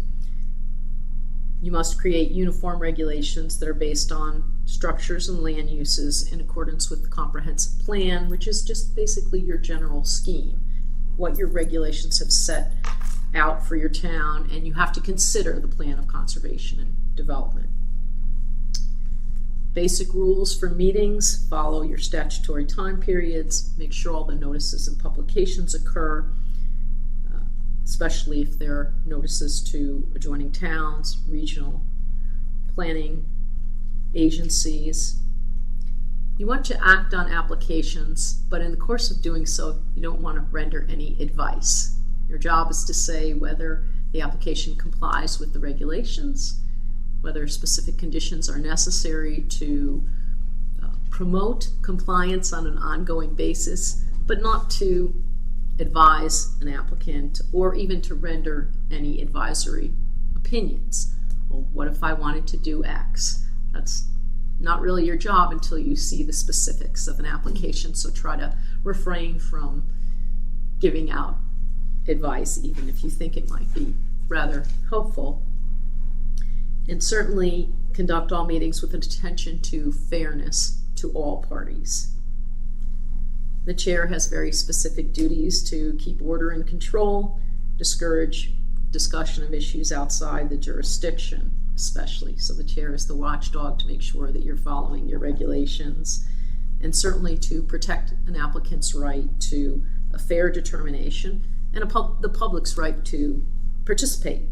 You must create uniform regulations that are based on structures and land uses in accordance with the comprehensive plan, which is just basically your general scheme, what your regulations have set out for your town, and you have to consider the plan of conservation and development. Basic rules for meetings: follow your statutory time periods, make sure all the notices and publications occur, especially if there are notices to adjoining towns, regional planning agencies. You want to act on applications, but in the course of doing so, you don't want to render any advice. Your job is to say whether the application complies with the regulations, whether specific conditions are necessary to promote compliance on an ongoing basis, but not to advise an applicant or even to render any advisory opinions. Well, what if I wanted to do X? That's not really your job until you see the specifics of an application, so try to refrain from giving out advice, even if you think it might be rather helpful. And certainly conduct all meetings with an attention to fairness to all parties. The chair has very specific duties to keep order and control, discourage discussion of issues outside the jurisdiction, especially. So the chair is the watchdog to make sure that you're following your regulations, and certainly to protect an applicant's right to a fair determination and the public's right to participate.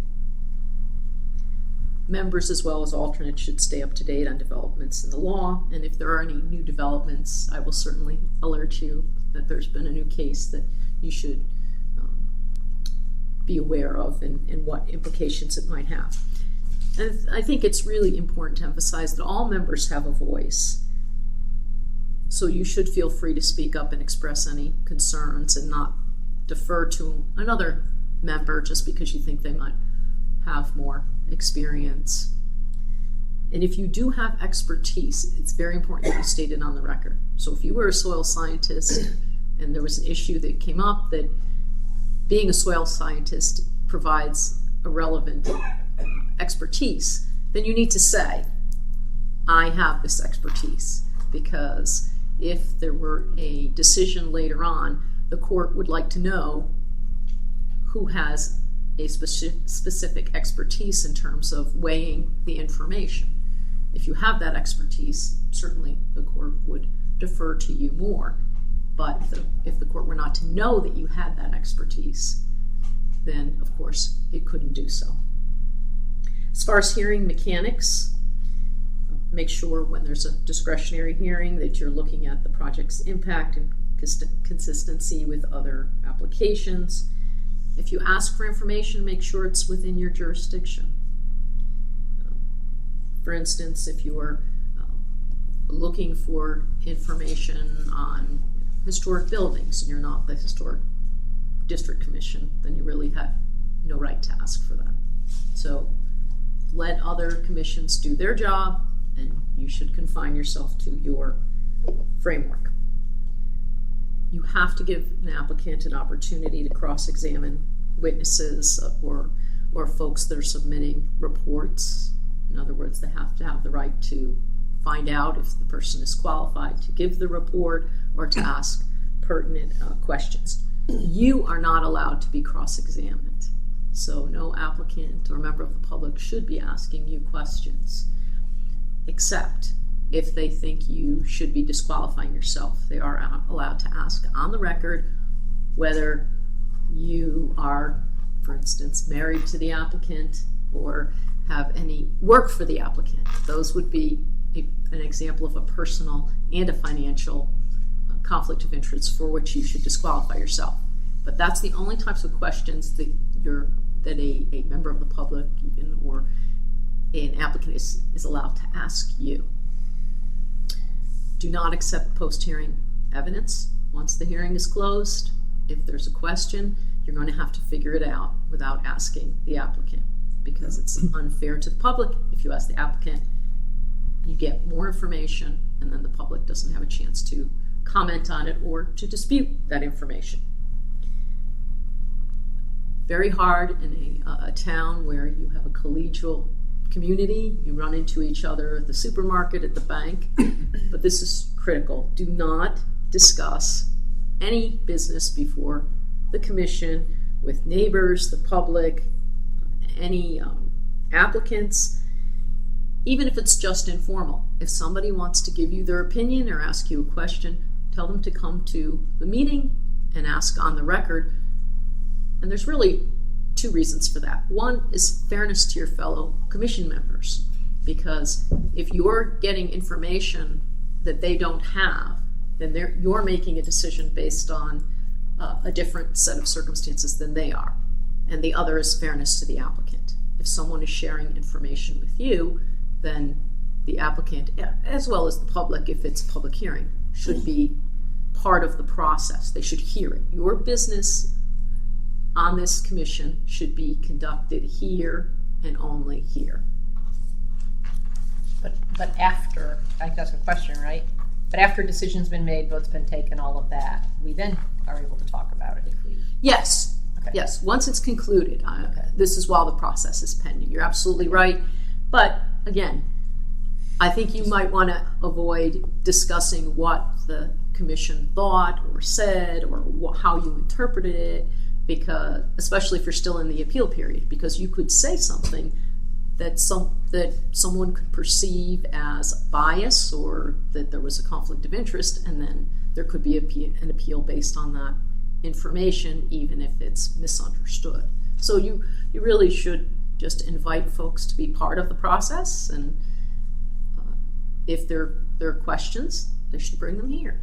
Members as well as alternates should stay up to date on developments in the law, and if there are any new developments, I will certainly alert you that there's been a new case that you should be aware of and what implications it might have. And I think it's really important to emphasize that all members have a voice, so you should feel free to speak up and express any concerns and not defer to another member just because you think they might have more experience. And if you do have expertise, it's very important that you state it on the record. So if you were a soil scientist and there was an issue that came up that being a soil scientist provides a relevant expertise, then you need to say, I have this expertise, because if there were a decision later on, the court would like to know who has a specific expertise in terms of weighing the information. If you have that expertise, certainly the court would defer to you more. But if the court were not to know that you had that expertise, then of course it couldn't do so. As far as hearing mechanics, make sure when there's a discretionary hearing that you're looking at the project's impact and consistency with other applications. If you ask for information, make sure it's within your jurisdiction. For instance, if you are looking for information on historic buildings and you're not the Historic District Commission, then you really have no right to ask for that. So let other commissions do their job, and you should confine yourself to your framework. You have to give an applicant an opportunity to cross-examine witnesses or folks that are submitting reports. In other words, they have to have the right to find out if the person is qualified to give the report or to ask pertinent questions. You are not allowed to be cross-examined. So no applicant or member of the public should be asking you questions, except if they think you should be disqualifying yourself. They are allowed to ask on the record whether you are, for instance, married to the applicant or have any work for the applicant. Those would be an example of a personal and a financial conflict of interest for which you should disqualify yourself. But that's the only types of questions that a member of the public even or an applicant is allowed to ask you. Do not accept post-hearing evidence. Once the hearing is closed, if there's a question, you're going to have to figure it out without asking the applicant, because it's unfair to the public. If you ask the applicant, you get more information, and then the public doesn't have a chance to comment on it or to dispute that information. Very hard in a town where you have a collegial community, you run into each other at the supermarket, at the bank, but this is critical. Do not discuss any business before the commission with neighbors, the public, any applicants, even if it's just informal. If somebody wants to give you their opinion or ask you a question, tell them to come to the meeting and ask on the record. And there's really two reasons for that. One is fairness to your fellow commission members, because if you're getting information that they don't have, then you're making a decision based on a different set of circumstances than they are. And the other is fairness to the applicant. If someone is sharing information with you, then the applicant, as well as the public, if it's a public hearing, should be part of the process. They should hear it. Your business on this commission should be conducted here and only here. But after, I think that's a question, right? But after a decision's been made, vote's been taken, all of that, we then are able to talk about it if we... Yes. Okay. Yes, once it's concluded. This is while the process is pending. You're absolutely right. But again, I think you might want to avoid discussing what the commission thought or said or how you interpreted it, because especially if you're still in the appeal period, because you could say something that someone could perceive as bias or that there was a conflict of interest, and then there could be an appeal based on that information, even if it's misunderstood. So you really should just invite folks to be part of the process, and if there are questions, they should bring them here.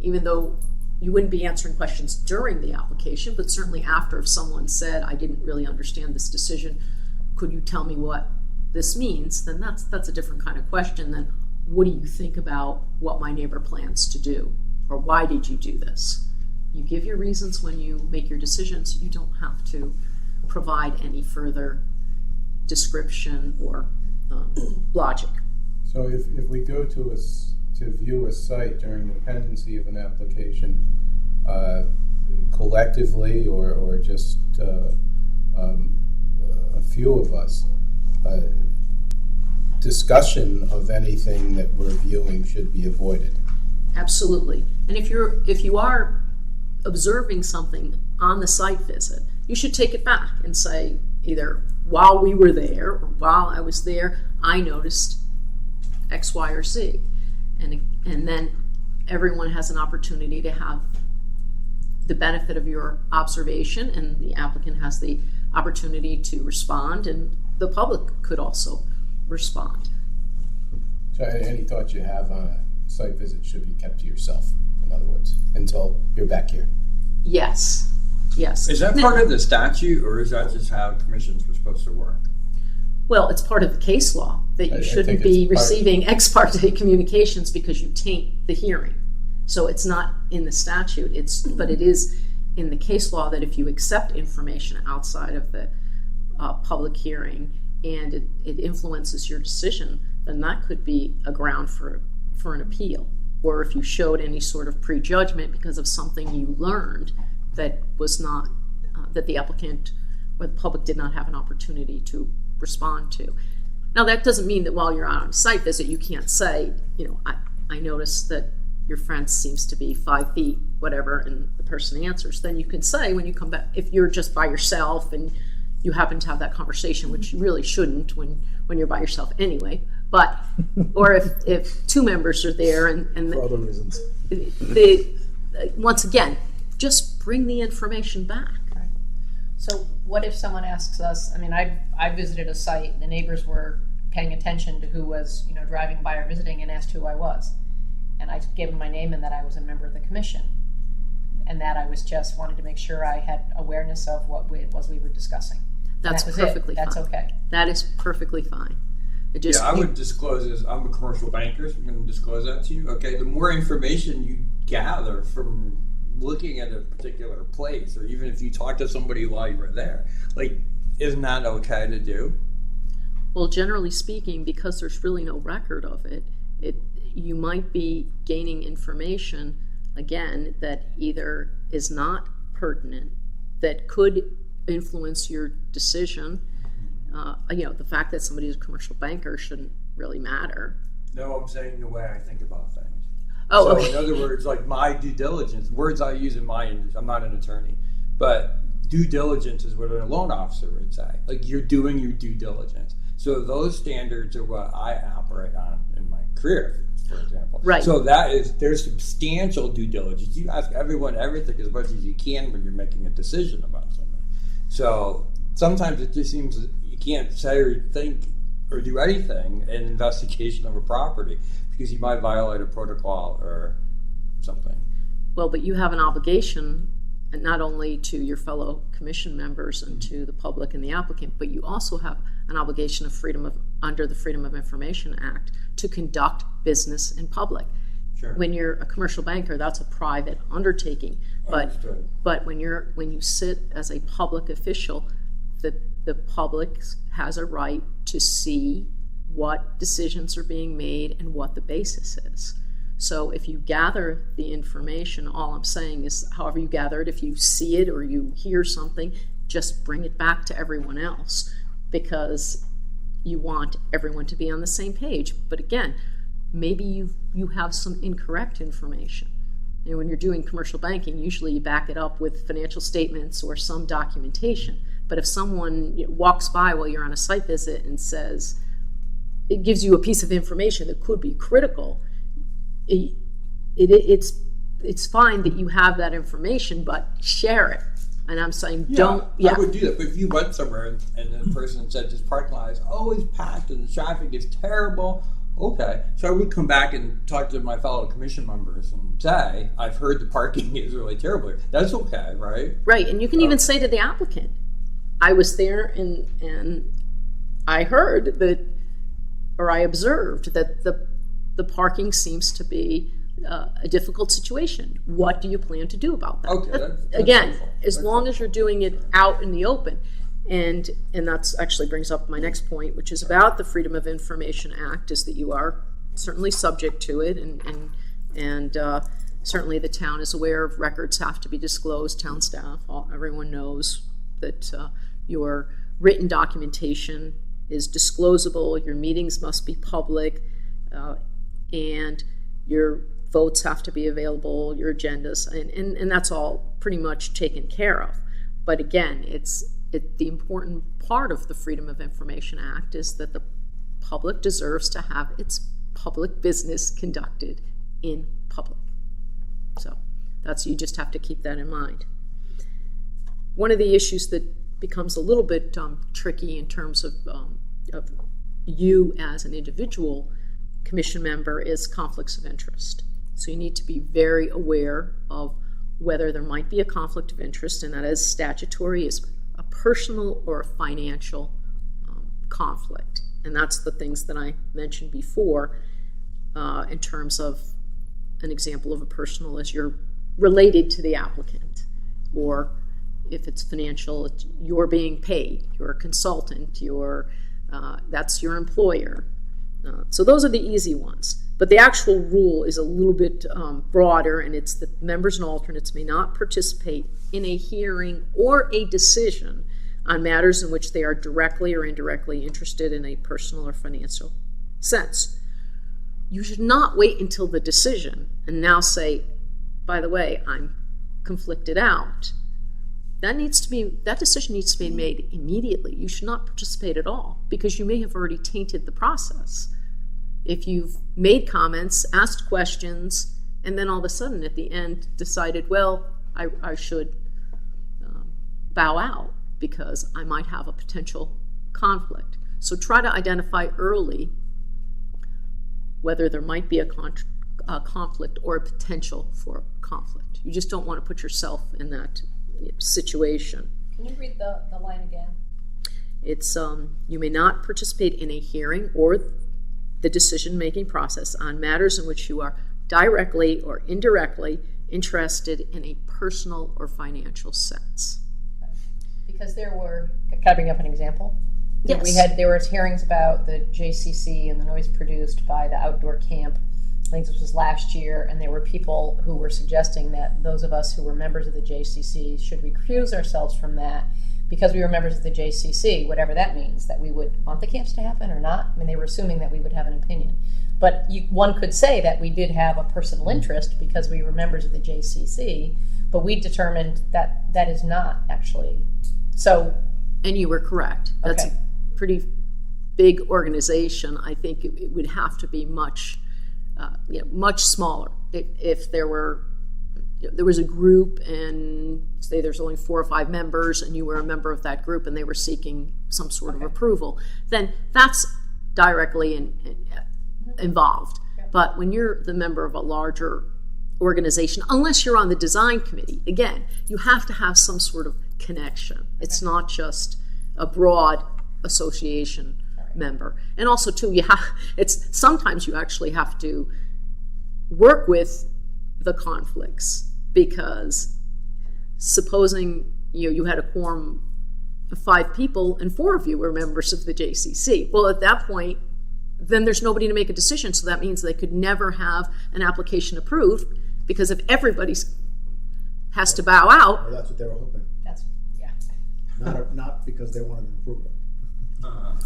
Even though you wouldn't be answering questions during the application, but certainly after, if someone said, I didn't really understand this decision, could you tell me what this means? Then that's a different kind of question than what do you think about what my neighbor plans to do, or why did you do this? You give your reasons when you make your decisions. You don't have to provide any further description or logic. So if we go to view a site during the pendency of an application, collectively or just a few of us, discussion of anything that we're viewing should be avoided. Absolutely. And if you are observing something on the site visit, you should take it back and say, either while we were there or while I was there, I noticed X, Y, or Z. And then everyone has an opportunity to have the benefit of your observation, and the applicant has the opportunity to respond, and the public could also respond. So any thoughts you have on a site visit should be kept to yourself, in other words, until you're back here. Yes. Is that part of the statute, or is that just how commissions were supposed to work? Well, it's part of the case law that you shouldn't be receiving ex parte communications because you taint the hearing. So it's not in the statute, but it is in the case law that if you accept information outside of the public hearing and it influences your decision, then that could be a ground for an appeal. Or if you showed any sort of prejudgment because of something you learned that was not, that the applicant or the public did not have an opportunity to respond to. Now that doesn't mean that while you're on a site visit you can't say, I noticed that your fence seems to be 5 feet, whatever, and the person answers. Then you can say when you come back, if you're just by yourself and you happen to have that conversation, which you really shouldn't when you're by yourself anyway, but, or if two members are there and for other reasons. Once again, just bring the information back. So what if someone asks us, I visited a site, and the neighbors were paying attention to who was, driving by or visiting, and asked who I was. And I gave them my name and that I was a member of the commission. And that I was just wanted to make sure I had awareness of what it was we were discussing. That's perfectly fine. That's okay. That is perfectly fine. I would disclose this. I'm a commercial banker, so I'm going to disclose that to you. Okay, the more information you gather from looking at a particular place, or even if you talk to somebody while you were there, isn't that okay to do? Well, generally speaking, because there's really no record of it, you might be gaining information, again, that either is not pertinent, that could influence your decision, the fact that somebody's a commercial banker shouldn't really matter. No, I'm saying the way I think about things. Oh, so okay. in other words, like my due diligence, words I use in my industry, I'm not an attorney, but due diligence is what a loan officer would say. Like you're doing your due diligence. So those standards are what I operate on in my career, for example. Right. So there's substantial due diligence. You ask everyone everything as much as you can when you're making a decision about something. So sometimes it just seems that you can't say or think or do anything in an investigation of a property because you might violate a protocol or something. Well, but you have an obligation, and not only to your fellow commission members and to the public and the applicant, but you also have an obligation under the Freedom of Information Act to conduct business in public. Sure. When you're a commercial banker, that's a private undertaking. Understood. But when you sit as a public official, the public has a right to see what decisions are being made and what the basis is. So if you gather the information, all I'm saying is however you gather it, if you see it or you hear something, just bring it back to everyone else because you want everyone to be on the same page. But again, maybe you have some incorrect information. You know, when you're doing commercial banking, usually you back it up with financial statements or some documentation. But if someone walks by while you're on a site visit and says, it gives you a piece of information that could be critical, it's fine that you have that information, but share it. And I'm saying I would do that. But if you went somewhere and the person said this parking lot is always packed and the traffic is terrible, okay. So I would come back and talk to my fellow commission members and say, I've heard the parking is really terrible here. That's okay, right? Right, and you can even say to the applicant, I was there and I heard that, or I observed that the parking seems to be a difficult situation. What do you plan to do about that? Okay, that's again, helpful. as long as you're doing it out in the open. And that's actually brings up my next point, which is about the Freedom of Information Act, is that you are certainly subject to it, and certainly the town is aware of records have to be disclosed. Town staff, everyone knows that your written documentation is disclosable. Your meetings must be public, and your votes have to be available. Your agendas, and that's all pretty much taken care of. But again, the important part of the Freedom of Information Act is that the public deserves to have its public business conducted in public. So you just have to keep that in mind. One of the issues that becomes a little bit tricky in terms of you as an individual commission member is conflicts of interest. So you need to be very aware of whether there might be a conflict of interest, and that is statutory, is a personal or a financial conflict. And that's the things that I mentioned before in terms of an example of a personal is you're related to the applicant, or if it's financial, you're being paid, you're a consultant, that's your employer. So those are the easy ones. But the actual rule is a little bit broader, and it's that members and alternates may not participate in a hearing or a decision on matters in which they are directly or indirectly interested in a personal or financial sense. You should not wait until the decision and now say, by the way, I'm conflicted out. That decision needs to be made immediately. You should not participate at all because you may have already tainted the process. If you've made comments, asked questions, and then all of a sudden at the end decided, well, I should bow out because I might have a potential conflict. So try to identify early whether there might be a conflict or a potential for conflict. You just don't want to put yourself in that situation. Can you read the line again? It's you may not participate in a hearing or the decision-making process on matters in which you are directly or indirectly interested in a personal or financial sense. Because can I bring up an example? Yes. There was hearings about the JCC and the noise produced by the outdoor camp. I think this was last year, and there were people who were suggesting that those of us who were members of the JCC should recuse ourselves from that because we were members of the JCC, whatever that means, that we would want the camps to happen or not. I mean, they were assuming that we would have an opinion. But one could say that we did have a personal interest because we were members of the JCC, but we determined that that is not actually so. And you were correct. That's Okay. a pretty big organization. I think it would have to be much, much smaller. If there was a group and say there's only 4 or 5 members and you were a member of that group and they were seeking some sort of approval, then that's directly involved. But when you're the member of a larger organization, unless you're on the design committee, again, you have to have some sort of connection. It's not just a broad association member. And also too, sometimes you actually have to work with the conflicts, because supposing you had a quorum of 5 people and 4 of you were members of the JCC. Well, at that point, then there's nobody to make a decision, so that means they could never have an application approved, because if everybody has to bow out. Well, that's what they were hoping. Not because they wanted to approve it.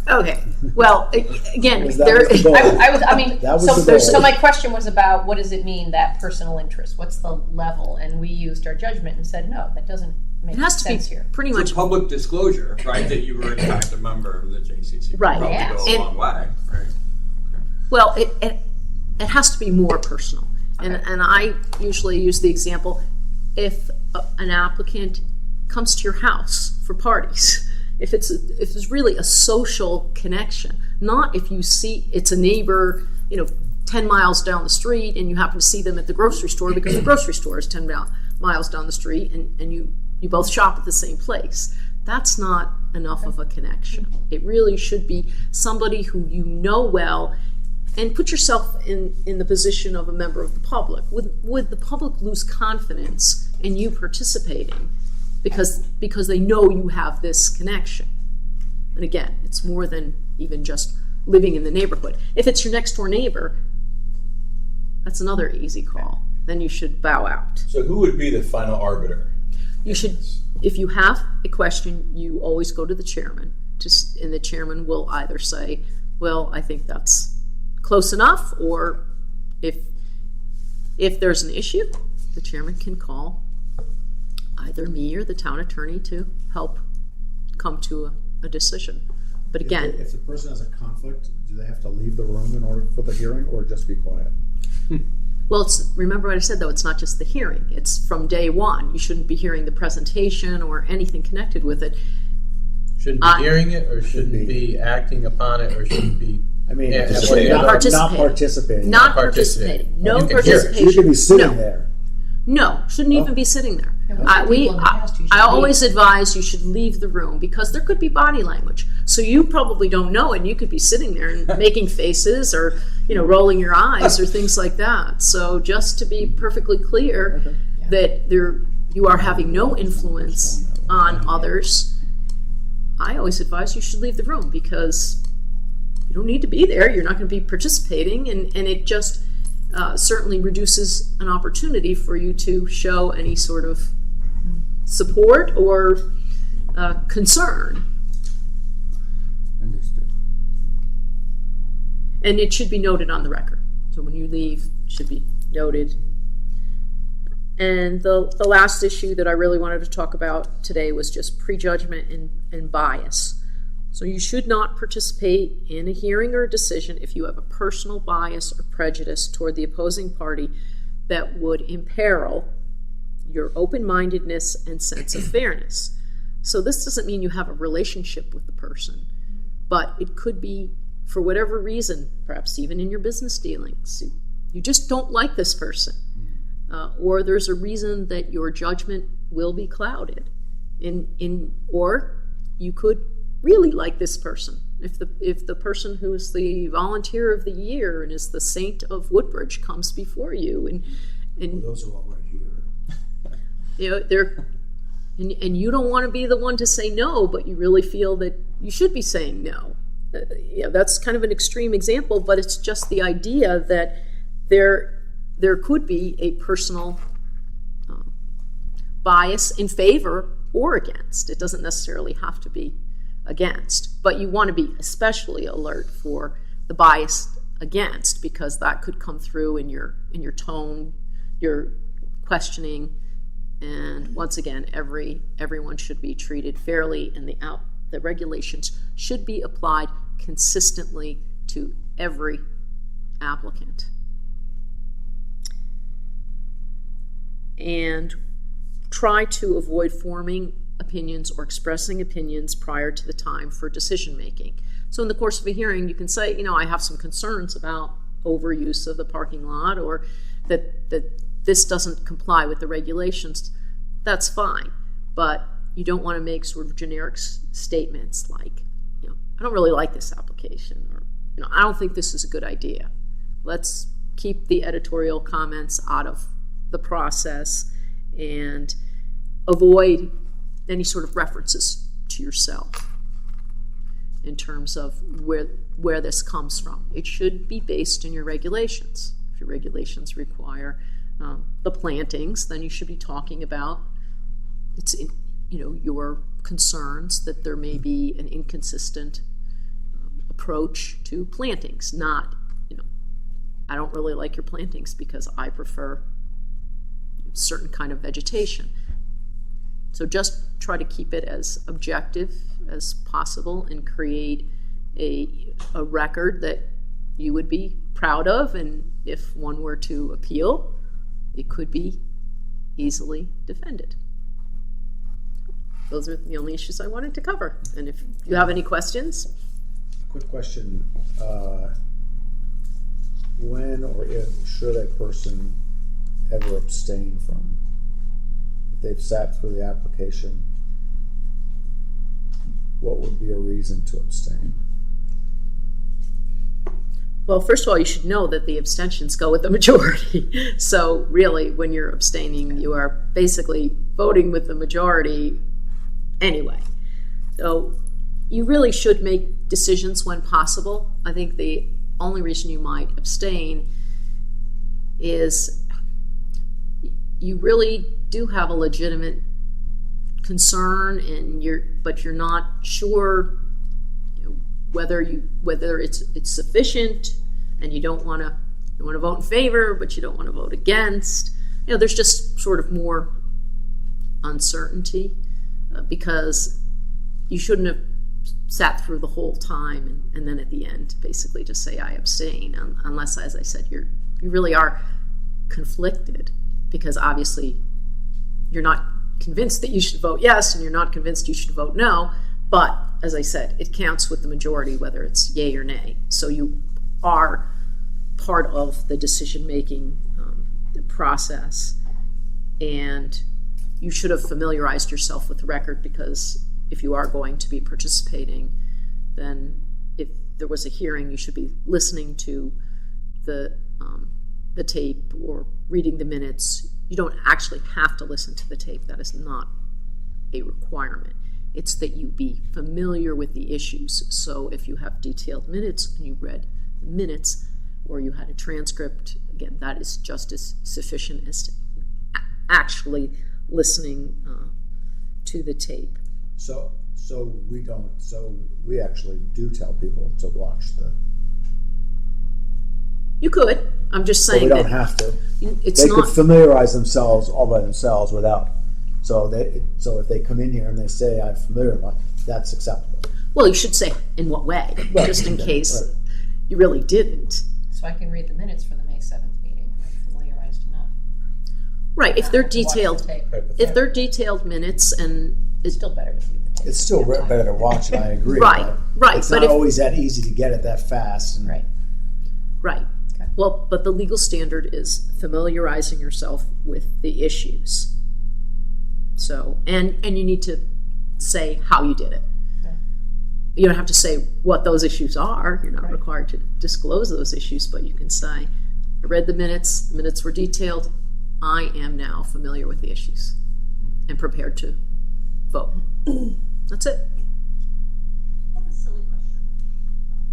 Okay. Well, again, Because that was the goal. That was the goal. So my question was about what does it mean, that personal interest? What's the level? And we used our judgment and said, no, that doesn't make it has to sense be here. pretty It's much a public disclosure, right, that you were in fact a member of the JCC. Right. Probably Yeah. go a long way, right? Well, it has to be more personal. And I usually use the example, if an applicant comes to your house for parties, if it's really a social connection, not if you see it's a neighbor, 10 miles down the street and you happen to see them at the grocery store because the grocery store is 10 miles down the street and you both shop at the same place. That's not enough of a connection. It really should be somebody who you know well. And put yourself in the position of a member of the public. Would the public lose confidence in you participating because they know you have this connection? And again, it's more than even just living in the neighborhood. If it's your next door neighbor, that's another easy call. Then you should bow out. So who would be the final arbiter? You should, if you have a question, you always go to the chairman, and the chairman will either say, well, I think that's close enough, or if there's an issue, the chairman can call either me or the town attorney to help come to a decision. But again, If the person has a conflict, do they have to leave the room in order for the hearing, or just be quiet? well, remember what I said though, it's not just the hearing, it's from day one. You shouldn't be hearing the presentation or anything connected with it. Shouldn't be hearing it, or shouldn't be acting upon it, or shouldn't be. I mean, Yeah, not participating. participating. Not participating. participating. No You can hear it. participation. You should be sitting No. there. No, shouldn't even be sitting there. Yeah, people in the past who should I leave. always advise you should leave the room because there could be body language. So you probably don't know it, and you could be sitting there and making faces or rolling your eyes or things like that. So just to be perfectly clear that you are having no influence on others, I always advise you should leave the room because you don't need to be there. You're not going to be participating, and it just certainly reduces an opportunity for you to show any sort of support or concern. Understood. And it should be noted on the record. So when you leave, it should be noted. And the last issue that I really wanted to talk about today was just prejudgment and bias. So you should not participate in a hearing or a decision if you have a personal bias or prejudice toward the opposing party that would imperil your open-mindedness and sense of fairness. So this doesn't mean you have a relationship with the person, but it could be for whatever reason, perhaps even in your business dealings. You just don't like this person. Or there's a reason that your judgment will be clouded. Or you could really like this person. If the person who is the volunteer of the year and is the saint of Woodbridge comes before you and Those are all right here. they're and you don't want to be the one to say no, but you really feel that you should be saying no. That's kind of an extreme example, but it's just the idea that there could be a personal bias in favor or against. It doesn't necessarily have to be against, but you want to be especially alert for the bias against, because that could come through in your tone, your questioning. And once again, everyone should be treated fairly, and the regulations should be applied consistently to every applicant. And try to avoid forming opinions or expressing opinions prior to the time for decision making. So in the course of a hearing, you can say, I have some concerns about overuse of the parking lot, or that this doesn't comply with the regulations. That's fine, but you don't want to make sort of generic statements like, I don't really like this application, or I don't think this is a good idea. Let's keep the editorial comments out of the process and avoid any sort of references to yourself in terms of where this comes from. It should be based in your regulations. If your regulations require the plantings, then you should be talking about your concerns that there may be an inconsistent approach to plantings, not, I don't really like your plantings because I prefer a certain kind of vegetation. So just try to keep it as objective as possible and create a record that you would be proud of, and if one were to appeal, it could be easily defended. Those are the only issues I wanted to cover. And if you have any questions. Quick question. When or if should a person ever abstain from, if they've sat through the application, what would be a reason to abstain? Well, first of all, you should know that the abstentions go with the majority. So really, when you're abstaining, you are basically voting with the majority anyway. So you really should make decisions when possible. I think the only reason you might abstain is you really do have a legitimate concern, and but you're not sure whether it's sufficient, and you don't want to vote in favor, but you don't want to vote against. There's just sort of more uncertainty because you shouldn't have sat through the whole time and then at the end basically just say I abstain, unless, as I said, you really are conflicted, because obviously you're not convinced that you should vote yes and you're not convinced you should vote no, but as I said, it counts with the majority whether it's yay or nay. So you are part of the decision-making process, and you should have familiarized yourself with the record, because if you are going to be participating, then if there was a hearing, you should be listening to the tape or reading the minutes. You don't actually have to listen to the tape. That is not a requirement. It's that you be familiar with the issues. So if you have detailed minutes and you read the minutes, or you had a transcript, again, that is just as sufficient as actually listening to the tape. So we actually do tell people to watch the. You could. I'm just saying but we don't have to. It's they not, could familiarize themselves all by themselves without. So if they come in here and they say I'm familiar with it, that's acceptable. Well, you should say in what way, right. just in case you really didn't. So I can read the minutes for the May 7th meeting. I'm familiarized enough. Right, if they're detailed, if they're detailed minutes, and it's still better to read the tape. It's still better to watch it. I agree. Right. It's but not always that easy to get it that fast. And, Right. Okay. Well, but the legal standard is familiarizing yourself with the issues. So, and you need to say how you did it. Okay. You don't have to say what those issues are. You're not required to disclose those issues, but you can say, I read the minutes were detailed, I am now familiar with the issues and prepared to vote. That's it. I have a silly question.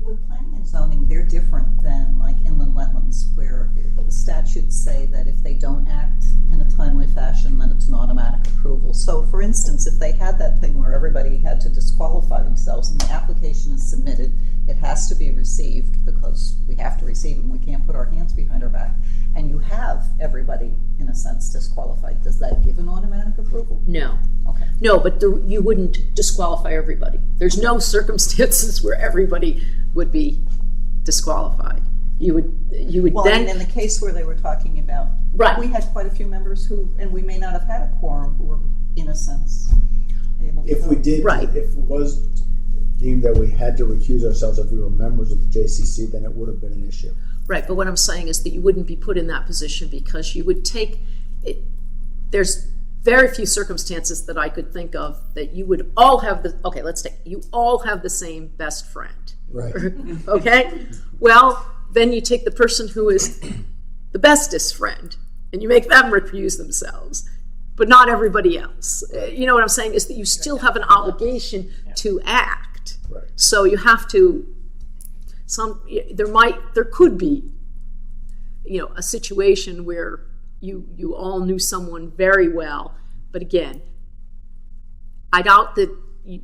Would planning and zoning, they're different than like inland wetlands, where the statutes say that if they don't act in a timely fashion, then it's an automatic approval. So for instance, if they had that thing where everybody had to disqualify themselves and the application is submitted, it has to be received because we have to receive it and we can't put our hands behind our back, and you have everybody, in a sense, disqualified, does that give an automatic approval? No. Okay. No, but you wouldn't disqualify everybody. There's no circumstances where everybody would be disqualified. You would Well, then. and in the case where they were talking about, Right. we had quite a few members who, and we may not have had a quorum, who were, in a sense, able to If we vote. did, Right. if it was deemed that we had to recuse ourselves if we were members of the JCC, then it would have been an issue. Right, but what I'm saying is that you wouldn't be put in that position because you would take it. There's very few circumstances that I could think of that you would all have you all have the same best friend. Right. Okay? Well, then you take the person who is the bestest friend and you make them recuse themselves, but not everybody else. You know what I'm saying is that you still have an obligation to act. Right. So you have to, there could be, a situation where you all knew someone very well, but again, I doubt that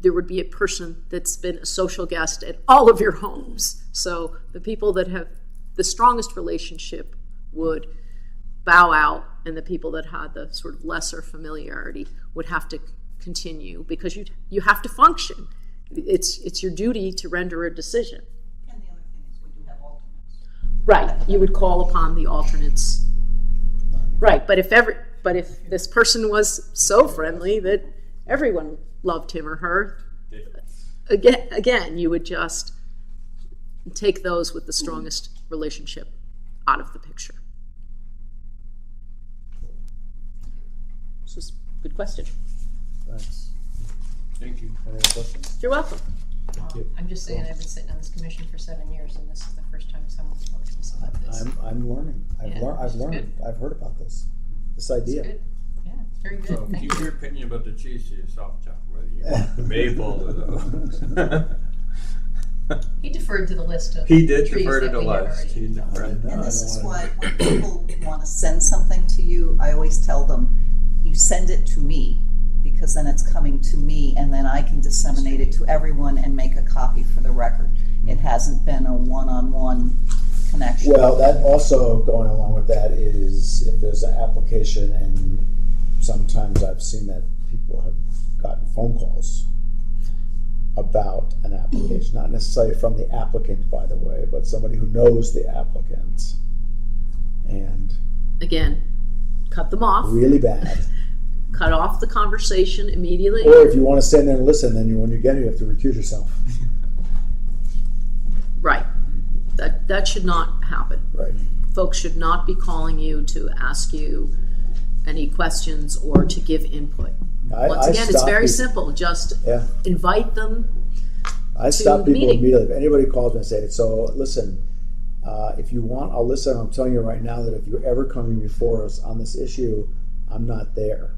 there would be a person that's been a social guest at all of your homes. So the people that have the strongest relationship would bow out, and the people that had the sort of lesser familiarity would have to continue because you have to function. It's your duty to render a decision. And the other thing is we do have alternates. Right, you would call upon the alternates. Right, but if this person was so friendly that everyone loved him or her, again, you would just take those with the strongest relationship out of the picture. This was a good question. Thanks. Thank you. Any other questions? You're welcome. I'm just saying, I've been sitting on this commission for 7 years, and this is the first time someone spoke to us about this. I'm learning. I've it's learned. good. I've heard about this It's idea. good. Yeah, it's very good. So Thank keep you. your opinion about the cheese to yourself, Chuck, whether you want the maple or the. He deferred to the list of He did trees defer to that the we had list. already He talked about. deferred. And this is why when people want to send something to you, I always tell them, you send it to me, because then it's coming to me, and then I can disseminate it to everyone and make a copy for the record. It hasn't been a one-on-one connection. Well, that also going along with that is if there's an application, and sometimes I've seen that people have gotten phone calls about an application, not necessarily from the applicant, by the way, but somebody who knows the applicant, and Again, cut them off. really bad. Cut off the conversation immediately. Or if you want to stand there and listen, then when you get it, you have to recuse yourself. Right. That should not happen. Right. Folks should not be calling you to ask you any questions or to give input. Once again, it's very simple. Just Yeah. invite them. I stop the people meeting. immediately. If anybody calls me and say, so listen, if you want, I'll listen. I'm telling you right now that if you're ever coming before us on this issue, I'm not there.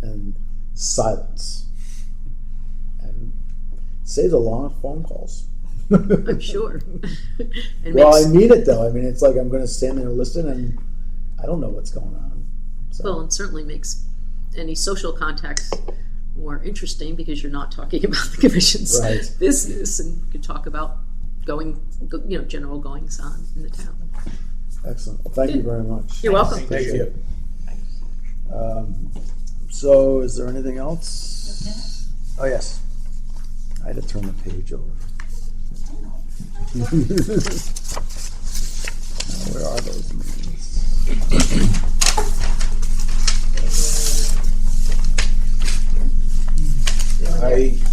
And silence. And saves a lot of phone calls. I'm sure. It Well, makes- I mean it though. I mean, it's like I'm going to stand there and listen, and I don't know what's going on. So. Well, it certainly makes any social contacts more interesting because you're not talking about the commission's Right. business, and you could talk about general goings on in the town. Excellent. Well, thank you very much. You're welcome. Thank you. So, is there anything else? Oh, yes. I had to turn the page over. Where are those meetings?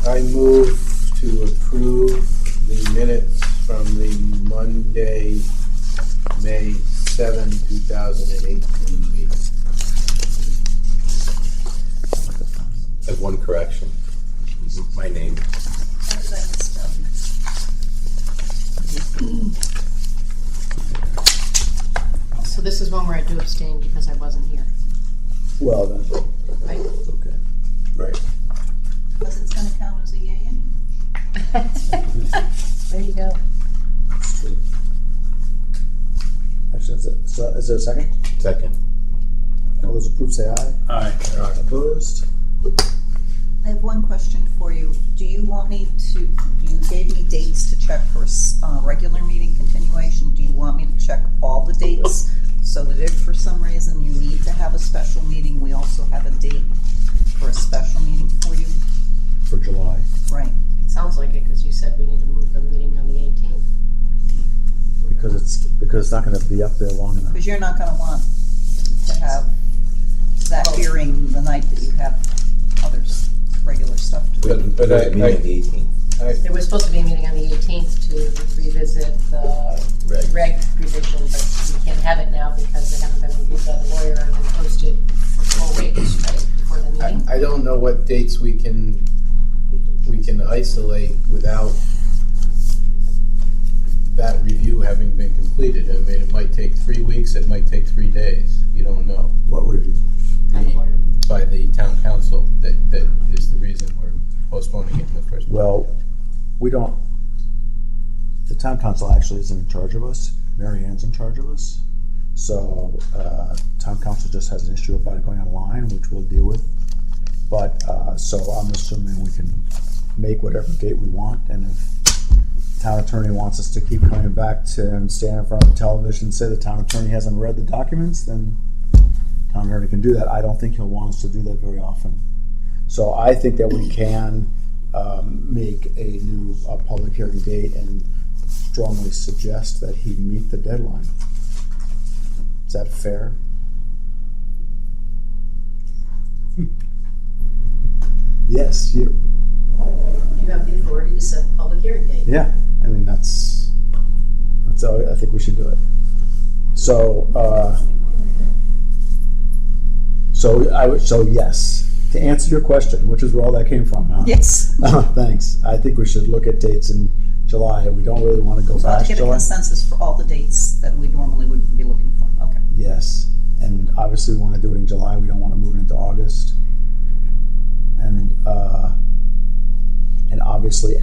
I move to approve the minutes from the Monday, May 7, 2018 meeting. I have one correction. My name. So this is one where I do abstain because I wasn't here. Well, then, Right. okay. Right. Because it's going to count as a yay anyway. There you go. That's Actually, is there a second? Second. All those approved say aye. Aye. Opposed? I have one question for you. Do you want me to, you gave me dates to check for a regular meeting continuation. Do you want me to check all the dates so that if for some reason you need to have a special meeting, we also have a date for a special meeting for you? For July. Right. It sounds like it, because you said we need to move the meeting on the 18th. Because it's not gonna be up there long enough. Because you're not going to want to have that hearing the night that you have others, regular stuff to do. But I mean, the 18th. There was supposed to be a meeting on the 18th to revisit the reg revision, but we can't have it now because they haven't been reviewed by the lawyer and been posted for 4 weeks, right, before the meeting. I don't know what dates we can isolate without that review having been completed. I mean, it might take 3 weeks, it might take 3 days. You don't know. What review? By the lawyer. By the town council, that is the reason we're postponing it in the first place. Well, we don't, the town council actually isn't in charge of us. Mary Ann's in charge of us. So, town council just has an issue about it going online, which we'll deal with. But, so I'm assuming we can make whatever date we want, and if town attorney wants us to keep coming back to and stand in front of the television and say the town attorney hasn't read the documents, then town attorney can do that. I don't think he'll want us to do that very often. So I think that we can make a new public hearing date and strongly suggest that he meet the deadline. Is that fair? Yes, you. You have the authority to set the public hearing date. Yeah, I mean, that's how I think we should do it. So, so yes, to answer your question, which is where all that came from, huh? Yes. Thanks. I think we should look at dates in July. We don't really want to go So I'll past get a July. consensus for all the dates that we normally would be looking for. Okay. Yes, and obviously we want to do it in July. We don't want to move it into August. And obviously it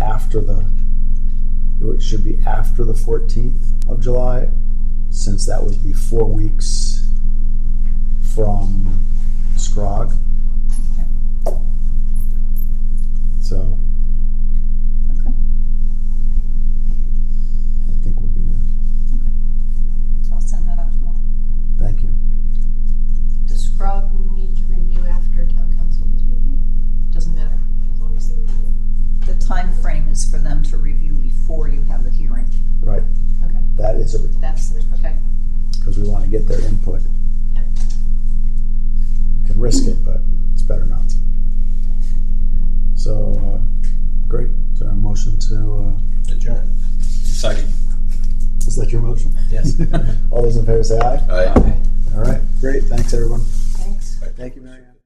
should be after the 14th of July, since that would be 4 weeks from Scrog. So Okay. I think we'll be good. So I'll send that out tomorrow. Thank you. Does Scrog need to review after town council has reviewed? Doesn't matter, as long as they review. The time frame is for them to review before you have the hearing. Right. Okay, That is that's, okay. because we want to get their input. Yeah. We can risk it, but it's better not to. So, great. Is there a motion to, Adjourn. Second. is that your motion? Yes. All those in favor say aye. Aye. All right, great. Thanks, everyone. Thanks. Thank you, Mary Ann.